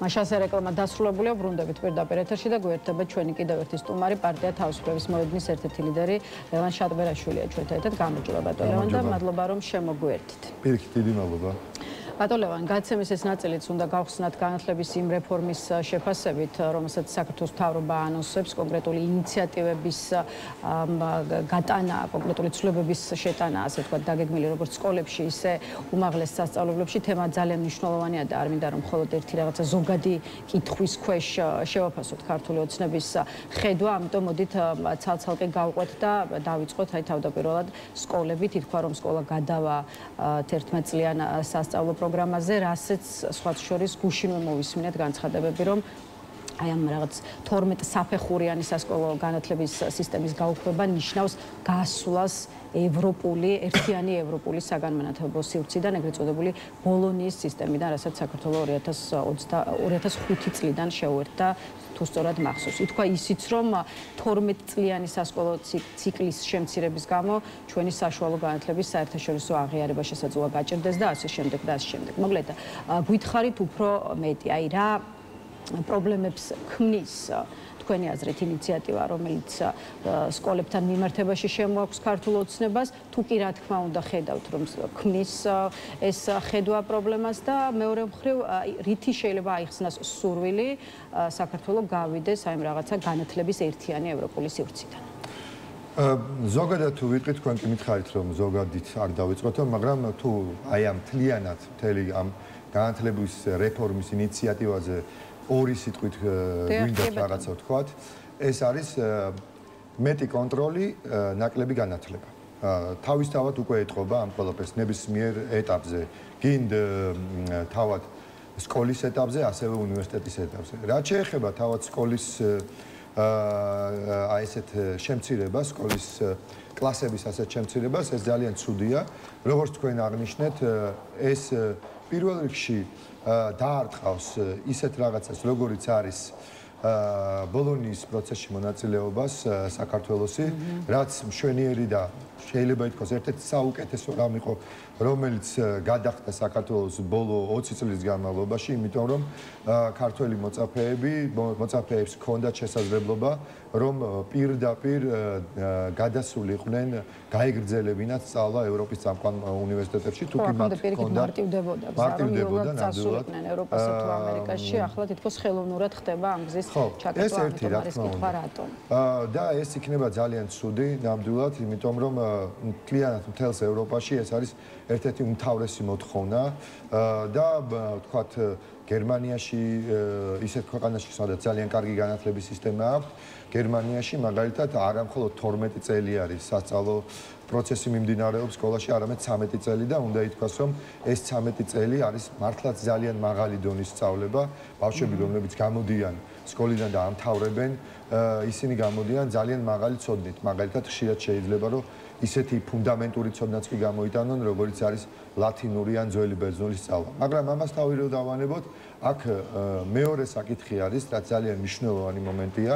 მაშასე რეკლამა დასრულებულია, ბრუნდებით პირდაპირ ეთერში და გვერდება ჩვენი კიდევ ერთი სტუმარი, პარტია თავისუფლების მოედნის ერთ-ერთი ლიდერი ლევან შატბერაშვილია ჩვენთან ერთად. გამარჯობა ბატონ ლევან და მადლობა რომ შემოგვიერთით. პირიქით, დიდი მადლობა. ბატონ ლევან, გაცემის ეს ნაწილიც უნდა გავხსნათ განათლების იმ რეფორმის შეფასებით, რომელსაც საქართველოს მთავრობა ანონსებს, კონკრეტული ინიციატივების გატანა, კონკრეტული ცვლილებების შეტანა, ასე ვთქვათ, დაგეგმილი როგორც სკოლებში, ისე უმაღლეს სასწავლებლებში. თემა ძალიან მნიშვნელოვანია და არ მინდა რომ მხოლოდ ერთი რაღაცა ზოგადი კითხვის ქვეშ შევაფასოთ ქართული ოცნების ხედვა, ამიტომ მოდით ცალ-ცალკე გავყვეთ და დავიწყოთ აი თავდაპირველად სკოლებით. ითქვა რომ სკოლა გადავა 11 წლიან სასწავლო პროგრამაზე, რასაც სხვათა შორის გუშინვე მოვისმინეთ განცხადებები, რომ აი ამ რაღაც 12 საფეხურიანი სასკოლო განათლების სისტემის გაუქმება ნიშნავს გასვლას ერთიანი ევროპული საგანმანათლებლო სივრციდან, ეგრეთ წოდებული ბოლონიის სისტემიდან, რასაც საქართველოს 2005 წლიდან შეუერთდა, თუ სწორად მახსოვს. ითქვა ისიც, რომ 12 წლიანი სასკოლო ციკლის შემცირების გამო ჩვენი საშუალო განათლების საერთაშორისო აღიარება შესაძლოა გაჭირდეს და ასე შემდეგ და ასე შემდეგ. მოკლედ, გვითხარით უფრო მეტი, აი რა პრობლემებს ქმნის თქვენი აზრით ინიციატივა, რომელიც სკოლებთან მიმართებაში შემოაქვს ქართულ ოცნებას, თუ კი რა თქმა უნდა ხედავთ, რომ ქმნის ეს ხედვა პრობლემას და მეორე მხრივ რითი შეიძლება აიხსნას სურვილი საქართველოს გავიდეს აი რაღაცა განათლების ერთიანი ევროპული სივრციდან. ზოგადად თუ ვიტყვით, თქვენ კი მითხარით, რომ ზოგადით არ დავიწყოთ, მაგრამ თუ აი ამ მთლიანად მთელი ამ განათლების რეფორმის ინიციატივაზე ორი სიტყვით გვინდა რაღაცა ვთქვათ, ეს არის მეტი კონტროლი, ნაკლები განათლება. თავისთავად უკვე ეტყობა ამ ყველაფერს ნებისმიერ ეტაპზე, გინდ თავად სკოლის ეტაპზე, ასევე უნივერსიტეტის ეტაპზე. რაც შეეხება თავად სკოლის აი ესეთ შემცირებას, სკოლის კლასების ასეთ შემცირებას, ეს ძალიან ცუდია. როგორც თქვენ აღნიშნეთ, ეს პირველ რიგში დაარტყავს ისეთ რაღაცას, როგორიც არის ბოლონიის პროცესში მონაწილეობას საქართველოსი, რაც მშვენიერი და შეიძლება ითქვას ერთ-ერთი საუკეთესო რამ იყო, რომელიც გადახდა საქართველოს ბოლო 20 წლის განმავლობაში, იმიტომ რომ ქართველი მოწაფეებს ჰქონდათ შესაძლებლობა, რომ პირდაპირ გადასულიყვნენ, გაეგრძელებინათ სწავლა ევროპის წამყვან უნივერსიტეტებში, თუ კი მათ ჰქონდათ მარტივდებოდა ნამდვილად ევროპასა თუ ამერიკაში, ახლა თითქოს ხელოვნურად ხდება ამ გზის ჩაკეტვა, ამიტომ არის კითხვა რატომ. და ეს იქნება ძალიან ცუდი ნამდვილად, იმიტომ რომ მთლიანად მთელს ევროპაში ეს არის ერთ-ერთი უმთავრესი მოთხოვნა და ვთქვათ გერმანიაში ისეთ ქვეყანაში, სადაც ძალიან კარგი განათლების სისტემა აქვს, გერმანიაში მაგალითად არა მხოლოდ 12 წელი არის სასწავლო პროცესი მიმდინარეობს სკოლაში, არამედ 13 წელი და უნდა ითქვას, რომ ეს 13 წელი არის მართლაც ძალიან მაღალი დონის სწავლება, ბავშვები, რომლებიც გამოდიან სკოლიდან და ამთავრებენ, ისინი გამოდიან ძალიან მაღალი ცოდნით. მაგალითად, ხშირად შეიძლება, რომ ისეთი ფუნდამენტური ცოდნაც კი გამოიტანონ, როგორც არის ლათინური ან ძველი ბერძნული სწავლა. მაგრამ ამას თავი რო დავანებოთ, აქ მეორე საკითხი არის, რაც ძალიან მნიშვნელოვანი მომენტია.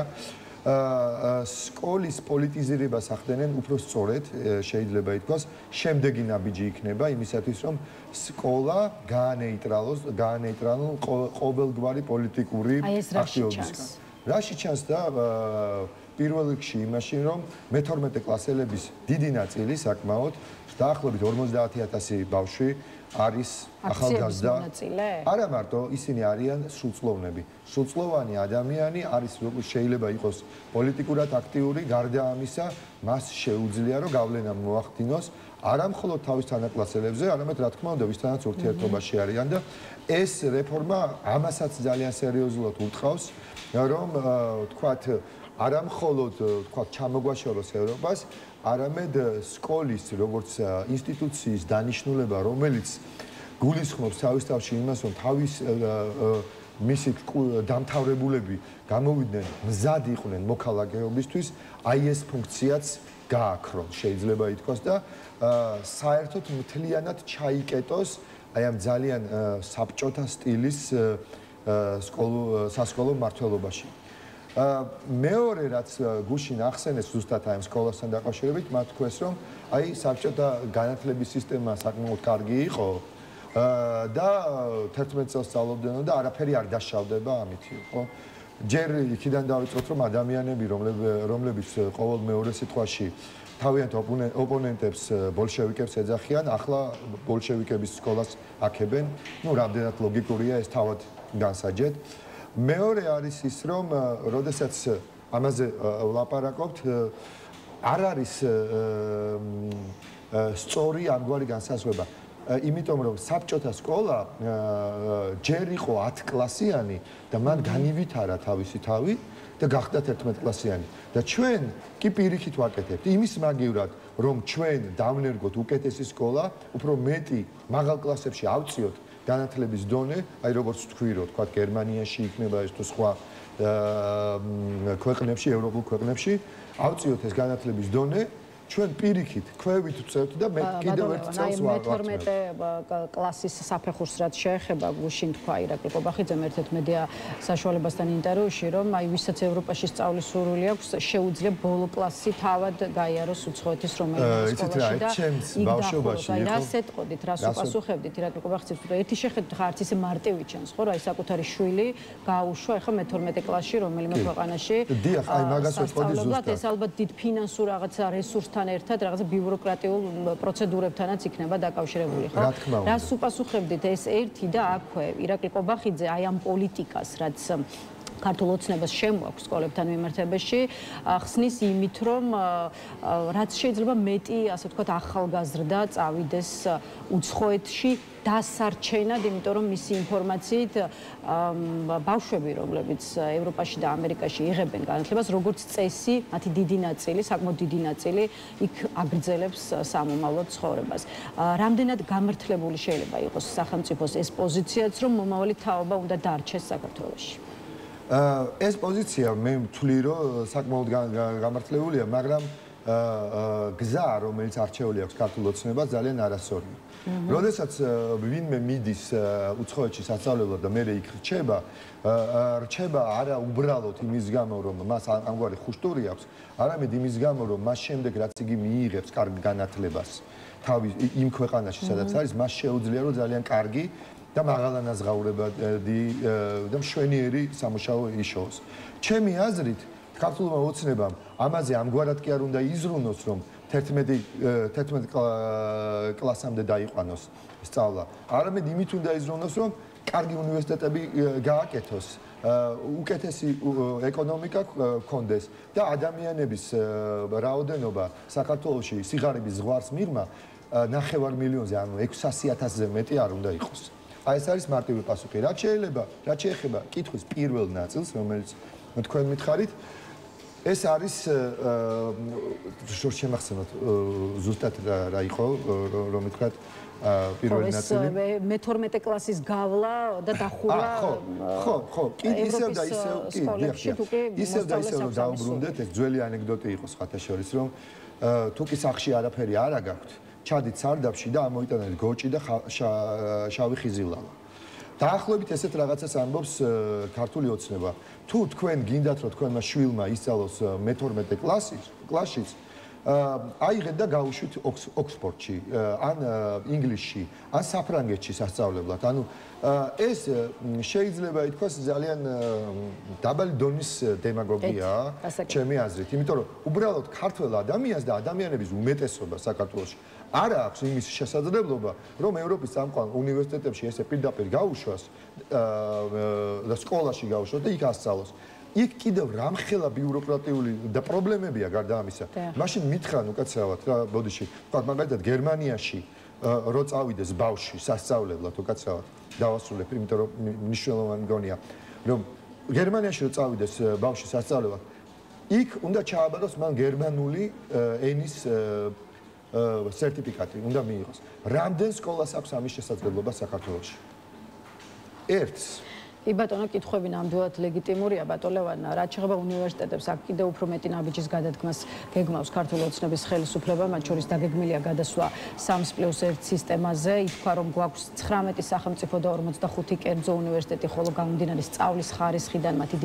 სკოლის პოლიტიზირებას ახდენენ უფრო სწორედ, შეიძლება ითქვას, შემდეგი ნაბიჯი იქნება იმისათვის, რომ სკოლა გაანეიტრალოს ყოველგვარი პოლიტიკური აქტივობისგან. რაში ჩანს და პირველ რიგში იმაში, რომ მე-12 კლასელების დიდი ნაწილი საკმაოდ დაახლოებით 50000 ბავშვი არის ახალგაზრდა. არა მარტო, ისინი არიან სრულწლოვნები. სრულწლოვანი ადამიანი არის შეიძლება იყოს პოლიტიკურად აქტიური, გარდა ამისა, მას შეუძლია რომ გავლენა მოახდინოს არა მხოლოდ თავის თანაკლასელებზე, არამედ რა თქმა უნდა, ვისთანაც ურთიერთობაში არიან და ეს რეფორმა ამასაც ძალიან სერიოზულად უთხრავს, რომ თქვათ არა მხოლოდ თქვათ ჩამოგვაშოროს ევროპას, არამედ სკოლის როგორც ინსტიტუციის დანიშნულება, რომელიც გულისხმობს თავის თავში იმას, რომ თავის მისი დამთავრებულები გამოვიდნენ მზად იყვნენ მოქალაქეობისთვის, აი ეს ფუნქციაც გააქრონ, შეიძლება ითქვას და საერთოდ მთლიანად ჩაიკეტოს აი ამ ძალიან საბჭოთა სტილის სასკოლო მმართველობაში. მეორე რაც გუშინ ახსენეს ზუსტად აი ამ სკოლასთან დაკავშირებით, მათ თქვეს, რომ აი საბჭოთა განათლების სისტემა საკმაოდ კარგი იყო და 11 წელს სწავლობდნენ და არაფერი არ დაშავდება ამითი, ხო? ჯერ იქიდან დავიწყოთ, რომ ადამიანები, რომლებიც ყოველ მეორე სიტყვაში თავიანთ ოპონენტებს ბოლშევიკებს ეძახიან, ახლა ბოლშევიკების სკოლას აქებენ. ნუ რამდენად ლოგიკურია ეს თავად განსაჯეთ. მეორე არის ის, რომ როდესაც ამაზე ვლაპარაკობთ, არ არის სწორი ამგვარი განსაზღვრება. იმიტომ რომ საბჭოთა სკოლა ჯერ იყო 10 კლასიანი და მან განივითარა თავისი თავი და გახდა 11 კლასიანი. და ჩვენ კი პირიქით ვაკეთებთ იმის მაგივრად, რომ ჩვენ დავნერგოთ უკეთესი სკოლა, უფრო მეტი მაღალ კლასებში ავწიოთ განათლების დონე, აი როგორც თქვი, რომ თქვა გერმანიაში იქნება ეს თუ სხვა ქვეყნებში, ევროპულ ქვეყნებში, ავწიოთ ეს განათლების დონე, ჩვენ პირიქით ქვევით ვწევთ და მე კიდევ ერთ წელს მე-12 კლასის საფეხურს რაც შეეხება, გუშინ თქვა ირაკლი ყობახიძემ ერთ-ერთ მედია საშუალებასთან ინტერვიუში, რომ აი ვისაც ევროპაში სწავლის სურვილი აქვს, შეუძლია ბოლო კლასი თავად გაიაროს უცხოეთის რომელიმე სკოლაში და იქ დახუროს. აი რას ეტყოდით, რას უპასუხებდით ირაკლი ყობახიძემ, თუ ერთი შეხედვით ხა არც ისე მარტივი ჩანს, ხო, რა აი საკუთარი შვილი გაუშვა ახლა მე-12 კლასში რომელიმე ქვეყანაში. დიახ, აი მაგას ვეტყოდი ზუსტად. ეს ალბათ დიდ ფინანსურ რაღაცა რესურსს ერთად რაღაცა ბიუროკრატიულ პროცედურებთანაც იქნება დაკავშირებული, ხო? რას უპასუხებდით ეს ერთი და აქვე ირაკლი ყობახიძე აი ამ პოლიტიკას, რაც ქართულ ოცნებას შემოაქვს სკოლებთან მიმართებაში, ხსნის იმით, რომ რაც შეიძლება მეტი, ასე ვთქვათ, ახალგაზრდა წავიდეს უცხოეთში დასარჩენად, იმიტომ რომ მისი ინფორმაციით ბავშვები, რომლებიც ევროპაში და ამერიკაში იღებენ განათლებას, როგორც წესი, მათი დიდი ნაწილი, საკმაოდ დიდი ნაწილი იქ აგრძელებს სამომავლო ცხოვრებას. რამდენად გამართლებული შეიძლება იყოს სახელმწიფოს ეს პოზიციაც, რომ მომავალი თაობა უნდა დარჩეს საქართველოში? ეს პოზიცია მე ვთვლი, რომ საკმაოდ გამართლებულია, მაგრამ გზა, რომელიც არჩეული აქვს ქართულ ოცნებას, ძალიან არასწორია. როდესაც ვინმე მიდის უცხოეთში სასწავლებლად და მერე იქ რჩება არა უბრალოდ იმის გამო, რომ მას ამგვარი ხუშტური აქვს, არამედ იმის გამო, რომ მას შემდეგ რაც იგი მიიღებს კარგ განათლებას თავის იმ ქვეყანაში, სადაც არის, მას შეუძლია რომ ძალიან კარგი და მაღალანაზღაურებადი და მშვენიერი სამუშაო იშოვოს. ჩემი აზრით, ქართულმა ოცნებამ ამაზე ამგვარად კი არ უნდა იზრუნოს, რომ 11 კლასამდე დაიყვანოს სწავლა. არამედ იმით უნდა იზრუნოს, რომ კარგი უნივერსიტეტები გააკეთოს, უკეთესი ეკონომიკა გქონდეს და ადამიანების რაოდენობა საქართველოში სიღარიბის ზღვარს მიღმა 9 მილიონზე, ანუ 600,000-ზე მეტი არ უნდა იყოს. აი ეს არის მარტივი პასუხი. რაც შეეხება კითხვის პირველ ნაწილს, რომელიც თქვენ მითხარით, ეს არის შემახსენოთ ზუსტად რა იყო, რომ მითხრათ პირველი ნაწილი. მე-12 კლასის გავლა და დახურვა. ხო, კი ისევ და ისევ, კი, ისევ და ისევ რომ დაუბრუნდეთ, ეს ძველი ანეკდოტი იყო სხვათა შორის, რომ თუ კი სახში არაფერი არ აგაქვთ, ჩადით სარდაფში და ამოიტანეთ გოჭი და შავი ხიზილალა. დაახლოებით ესეთ რაღაცას ამბობს ქართული ოცნება. თუ თქვენ გინდათ რომ თქვენმა შვილმა ისწავლოს მე-12 კლასშიც, აიღეთ და გაუშვით ოქსფორდში, ან ინგლისში, ან საფრანგეთში სასწავლებლად. ანუ ეს შეიძლება ითქვას ძალიან დაბალი დონის დემაგოგიაა, ჩემი აზრით, იმიტომ რომ უბრალოდ ქართველ ადამიანს და ადამიანების უმეტესობა საქართველოში არ აქვს იმის შესაძლებლობა, რომ ევროპის წამყვან უნივერსიტეტებში ესე პირდაპირ გაუშვას და სკოლაში გაუშვას და იქ ასწავლოს. იქ კიდევ რამხელა ბიუროკრატიული და პრობლემებია გარდა ამისა. მაშინ მითხრან უკაცრავად რა, ბოდიში, თქვა მაგალითად გერმანიაში რო წავიდეს ბავშვი სასწავლებლად უკაცრავად დავასრულებ, იმიტომ რომ მნიშვნელოვანი მგონია, რომ გერმანიაში რო წავიდეს ბავშვი სასწავლებლად, იქ უნდა ჩააბაროს მან გერმანული ენის სერტიფიკატი უნდა მიიღოს. რამდენ სკოლას აქვს ამის შესაძლებლობა საქართველოში? ერთს. კი ბატონო, კითხვები ნამდვილად ლეგიტიმურია, ბატონლევან, რაც შეეხება უნივერსიტეტებს, აქ კიდევ უფრო მეტი ნაბიჯის გადადგმას გეგმავს ქართული ოცნების ხელისუფლება, მათ შორის დაგეგმილია გადასვლა 3+1 სისტემაზე. ითქვა, რომ გვაქვს 19 სახელმწიფო და 45 კერძო უნივერსიტეტი, ხოლო გამომდინარე სწავლის ხარისხიდან მათი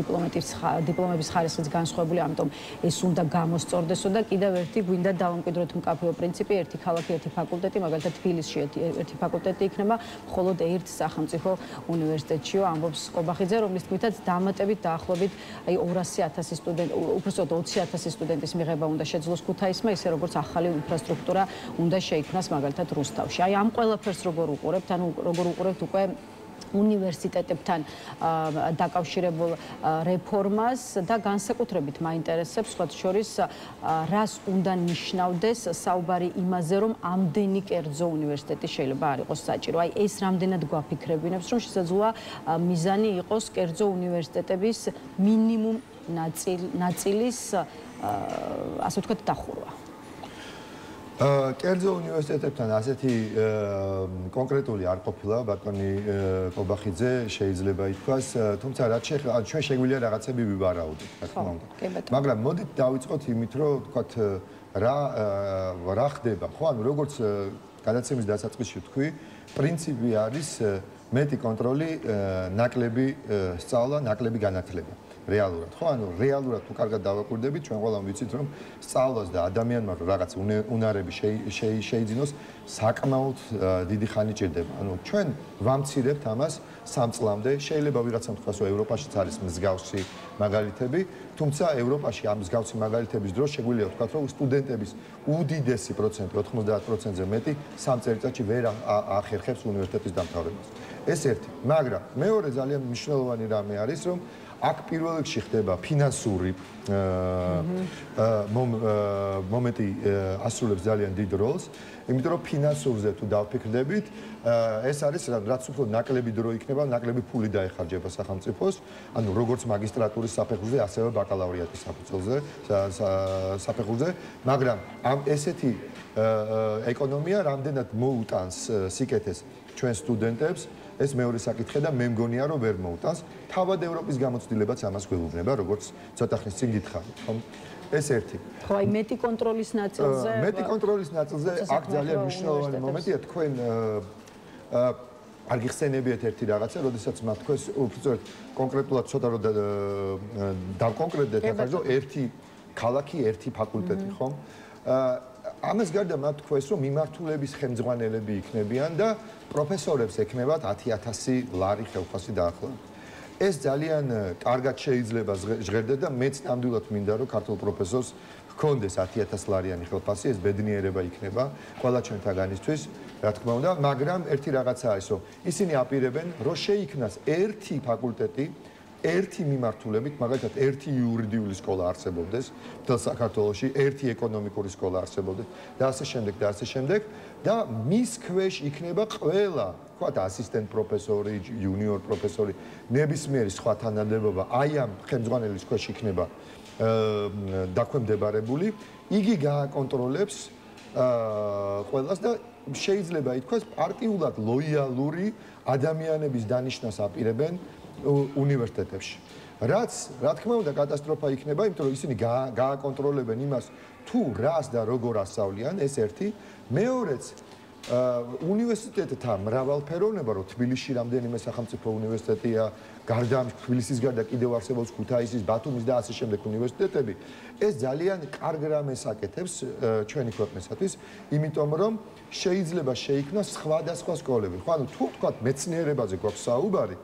დიპლომების ხარისხიც განსხვავებული, ამიტომ ეს უნდა გამოსწორდესო და კიდევ ერთი გვინდა დავამკვიდროთ მკაფიო პრინციპი, ერთი ქალაქი, ერთი ფაკულტეტი, მაგალითად თბილისში ერთი ფაკულტეტი იქნება, მხოლოდ ერთ სახელმწიფო უნივერსიტეტშიო, ამბობს კობახიძე, რომლის თქმითაც დამატებით დაახლოებით 200,000 სტუდენტი, უпроსოდ 20,000 სტუდენტის მიღება უნდა შეძლოს ქუთაისმა, ისე როგორც ახალი ინფრასტრუქტურა უნდა შეიქმნას მაგალითად რუსთავში. აი ამ ყველაფერს როგორ უყურებთ, ანუ როგორ უყურებთ უკვე უნივერსიტეტებთან დაკავშირებულ რეფორმას და განსაკუთრებით მაინტერესებს სხვათა შორის რას უნდა ნიშნავდეს საუბარი იმაზე, რომ ამდენი კერძო უნივერსიტეტი შეიძლება არ იყოს საჭირო. აი ეს რამდენად გვაფიქრებინებს, რომ შესაძლოა მიზანი იყოს კერძო უნივერსიტეტების მინიმუმ ნაწილის ასე ვთქვათ დახურვა. კერძო უნივერსიტეტებთან ასეთი კონკრეტული არ ყოფილა ბატონი კობახიძე, შეიძლება ითქვას, თუმცა რაც შეეხება ჩვენ შეგვიძლია რაღაცები ვივარაუდოთ, რა თქმა უნდა. მაგრამ მოდით დავიწყოთ იმით, რომ ვთქვათ რა ხდება, ხო, ანუ როგორც გადაცემის დასაწყისში ვთქვი, პრინციპი არის მეტი კონტროლი, ნაკლები სწავლა, ნაკლები განათლება. რეალურად, ხო, ანუ რეალურად თუ კარგად დავაკვირდებით, ჩვენ ყველამ ვიცით, რომ სწავლას და ადამიანმა რომ რაღაც უნარები შეიძინოს, საკმაოდ დიდი ხანი ჭირდება. ანუ ჩვენ ვამცირებთ ამას 3 წლამდე, შეიძლება ვიღაცამ თქვას, რომ ევროპაშიც არის მსგავსი მაგალითები, თუმცა ევროპაში ამ მსგავსი მაგალითების დროს შეგვიძლია ვთქვათ, რომ სტუდენტების უდიდესი პროცენტი, 90%-ზე მეტი 3 წელიწადში ვერ ახერხებს უნივერსიტეტის დამთავრებას. ეს ერთი, მაგრამ მეორე ძალიან მნიშვნელოვანი რამე არის, რომ აქ პირველ რიგში ხდება ფინანსური მომენტი ასრულებს ძალიან დიდ როლს, იმიტომ რომ ფინანსურზე თუ დავფიქრდებით, ეს არის რაც უფრო ნაკლები დრო იქნება, ნაკლები ფული დაეხარჯება სახელმწიფოს, ანუ როგორც მაგისტრატურის საფეხურზე, ასევე ბაკალავრიატის საფეხურზე, მაგრამ ამ ესეთი ეკონომია რამდენად მოუტანს სიკეთეს ჩვენ სტუდენტებს, ეს მეორე საკითხი და მე მგონია რომ ვერ მოუტანს. თავად ევროპის გამოცდილებაც ამას გვეუბნება, როგორც ცოტა ხნის წინ გითხარით, ხო? ეს ერთი. ხო, აი მეტი კონტროლის ნაწილზე. მეტი კონტროლის ნაწილზე აქ ძალიან მნიშვნელოვანი მომენტია, თქვენ არ გიხსენებიათ ერთი რაღაცა, როდესაც მათ თქვენს უბრალოდ კონკრეტულად ცოტა რომ დავკონკრეტდეთ, ახლა რომ ერთი ქალაქი, ერთი ფაკულტეტი, ხო? ამას გარდა მათ თქვენს რომ მიმართულების ხელმძღვანელები იქნებიან და პროფესორებს ექნებათ 10,000 ლარი ხელფასი დაახლოებით. ეს ძალიან კარგად შეიძლება ჟღერდეს და მეც ნამდვილად მინდა რომ ქართულ პროფესორს ჰქონდეს 10,000 ლარიანი ხელფასი, ეს ბედნიერება იქნება ყველა ჩვენთაგანისთვის, რა თქმა უნდა, მაგრამ ერთი რაღაცა არის, რომ ისინი აპირებენ, რომ შეიქმნას ერთი ფაკულტეტი, ერთი მიმართულებით, მაგალითად, ერთი იურიდიული სკოლა არსებობდეს მთელ საქართველოში, ერთი ეკონომიკური სკოლა არსებობდეს და ასე შემდეგ და ასე შემდეგ და მის ქვეშ იქნება ყველა, ვთქვათ, ასისტენტ პროფესორი, იუნიორ პროფესორი, ნებისმიერი სხვა თანამდებობა აი ამ ხელმძღვანელის ქვეშ იქნება დაქვემდებარებული, იგი გააკონტროლებს ყველას და შეიძლება ითქვას პარტიულად ლოიალური ადამიანების დანიშნას აპირებენ უნივერსიტეტებში. რაც, რა თქმა უნდა, კატასტროფა იქნება, იმიტომ რომ ისინი გააკონტროლებენ იმას, თუ რას და როგორ ასწავლიან, ეს ერთი, მეორეც უნივერსიტეტთა მრავალფეროვნება, რომ თბილისში რამდენიმე სახელმწიფო უნივერსიტეტია, გარდა თბილისის გარდა კიდევ არსებობს ქუთაისის, ბათუმის და ასე შემდეგ უნივერსიტეტები, ეს ძალიან კარგ რამეს აკეთებს ჩვენი ქვეყნისათვის, იმიტომ რომ შეიძლება შეიქმნას სხვადასხვა სკოლები. ხო, ანუ თუ თქვათ მეცნიერებაზე გვაქვს საუბარი,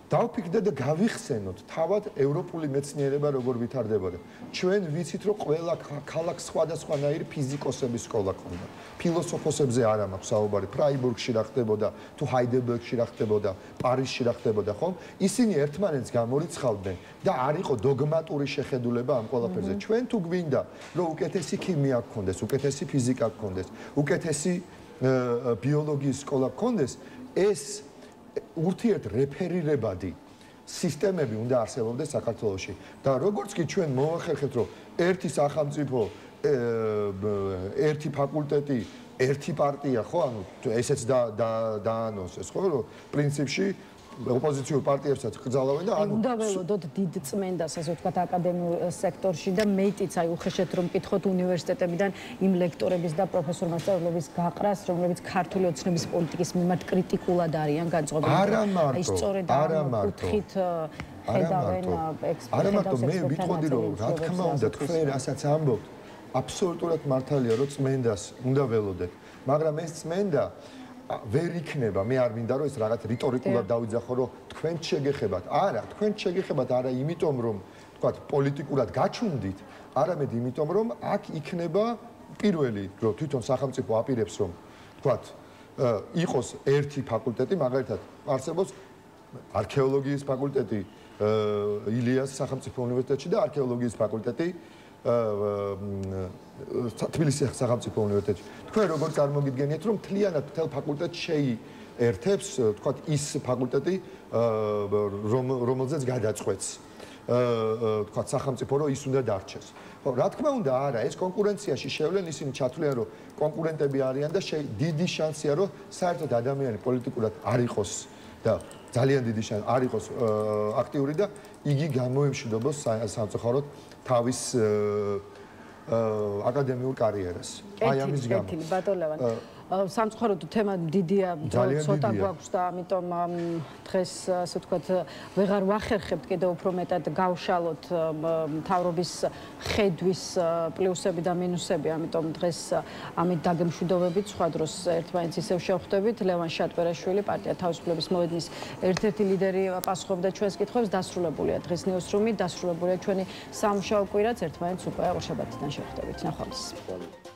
დავფიქრდეთ და გავიხსენოთ თავად ევროპული მეცნიერება როგორ ვითარდებოდა. ჩვენ ვიცით რომ ყველა ქალაქს სხვადასხვანაირი ფიზიკოსების სკოლა ქონდა. ფილოსოფოსებზე არ მაქვს საუბარი, ფრაიბურგში რა ხდებოდა, თუ ჰაიდელბერგში რა ხდებოდა, პარიზში რა ხდებოდა, ხომ? ისინი ერთმანეთს გამორიცხავდნენ და არ იყო დოგმატური შეხედულება ამ ყველაფერზე. ჩვენ თუ გვინდა რომ უკეთესი ქიმია გქონდეს, უკეთესი ფიზიკა გქონდეს, უკეთესი ბიოლოგიის სკოლა გქონდეს, ეს ურთიერთ რეფერირებადი სისტემები უნდა არსებობდეს საქართველოში და როგორც კი ჩვენ მოვახერხებთ რომ ერთი სახელმწიფო ერთი ფაკულტეტი ერთი პარტია ხო ანუ ესეც დაანონსეს ხო რომ პრინციპში ოპოზიციურ პარტიებსაც კრძალავენ და ანუ უნდა ველოდოთ დიდ წმენდას ასე ვთქვათ აკადემიურ სექტორში და მეიტიც აი უხეშეთ რომ მკითხოთ უნივერსიტეტებიდან იმ ლექტორების და პროფესორ-მასწავლებლების გაყრას რომლებიც ქართული ოცნების პოლიტიკის მიმართ კრიტიკულად არიან განწყობილი აი სწორედ ამ კუთხით ხედავენ ექსპერტები არა მარტო მე ვიტყოდი რომ რა თქმა უნდა თქვენ რასაც ამბობთ აბსოლუტურად მართალია რომ წმენდას უნდა ველოდეთ მაგრამ ეს წმენდა ვერ იქნება მე არ მინდა რომ ეს რაღაც რიტორიკულად დავიძახო რომ თქვენ შეგეხებათ არა თქვენ შეგეხებათ არა იმიტომ რომ თქვათ პოლიტიკურად გაჩვენდით არამედ იმიტომ რომ აქ იქნება პირველი რომ თვითონ სახელმწიფო აპირებს რომ თქვათ იყოს ერთი ფაკულტეტი მაგალითად არსებობს არქეოლოგიის ფაკულტეტი ილიას სახელმწიფო უნივერსიტეტში და არქეოლოგიის ფაკულტეტი თბილისის სახელმწიფო უნივერსიტეტში. თქვენ როგორ წარმოგიდგენიათ, რომ მთლიანად მთელ ფაკულტეტს შეიერთებს, თქვათ, ის ფაკულტეტი, რომელზეც გადაწყვეტს, თქვათ, სახელმწიფო, რომ ის უნდა დარჩეს. ხო, რა თქმა უნდა, არა, ეს კონკურენციაში შევლენ, ისინი ჩათვლიან, რომ კონკურენტები არიან და დიდი შანსია, რომ საერთოდ ადამიანი პოლიტიკურად არ იყოს და ძალიან დიდი შანსი არ იყოს აქტიური და იგი გამოემშვიდობოს სამწუხაროდ თავის აკადემიურ კარიერას. აი ამის გამო. კეთილი ბატონლევან. სამწუხაროდ თემა დიდია, ცოტა გვაქვს და ამიტომ დღეს ასე ვთქვათ ვეღარ ვახერხებთ კიდევ უფრო მეტად გავშალოთ მთავრობის ხედვის პლუსები და მინუსები, ამიტომ დღეს ამით დაგემშვიდობებით, სხვა დროს ერთმანეთს ისევ შევხვდებით. ლევან შატბერაშვილი, პარტია თავისუფლების მოედნის ერთ-ერთი ლიდერი პასუხობდა ჩვენს კითხვებს, დასრულებულია დღეს ნიუსრუმი, დასრულებულია ჩვენი სამუშაო კვირაც, ერთმანეთს უკვე ორშაბათიდან შევხვდებით. ნახვამდის.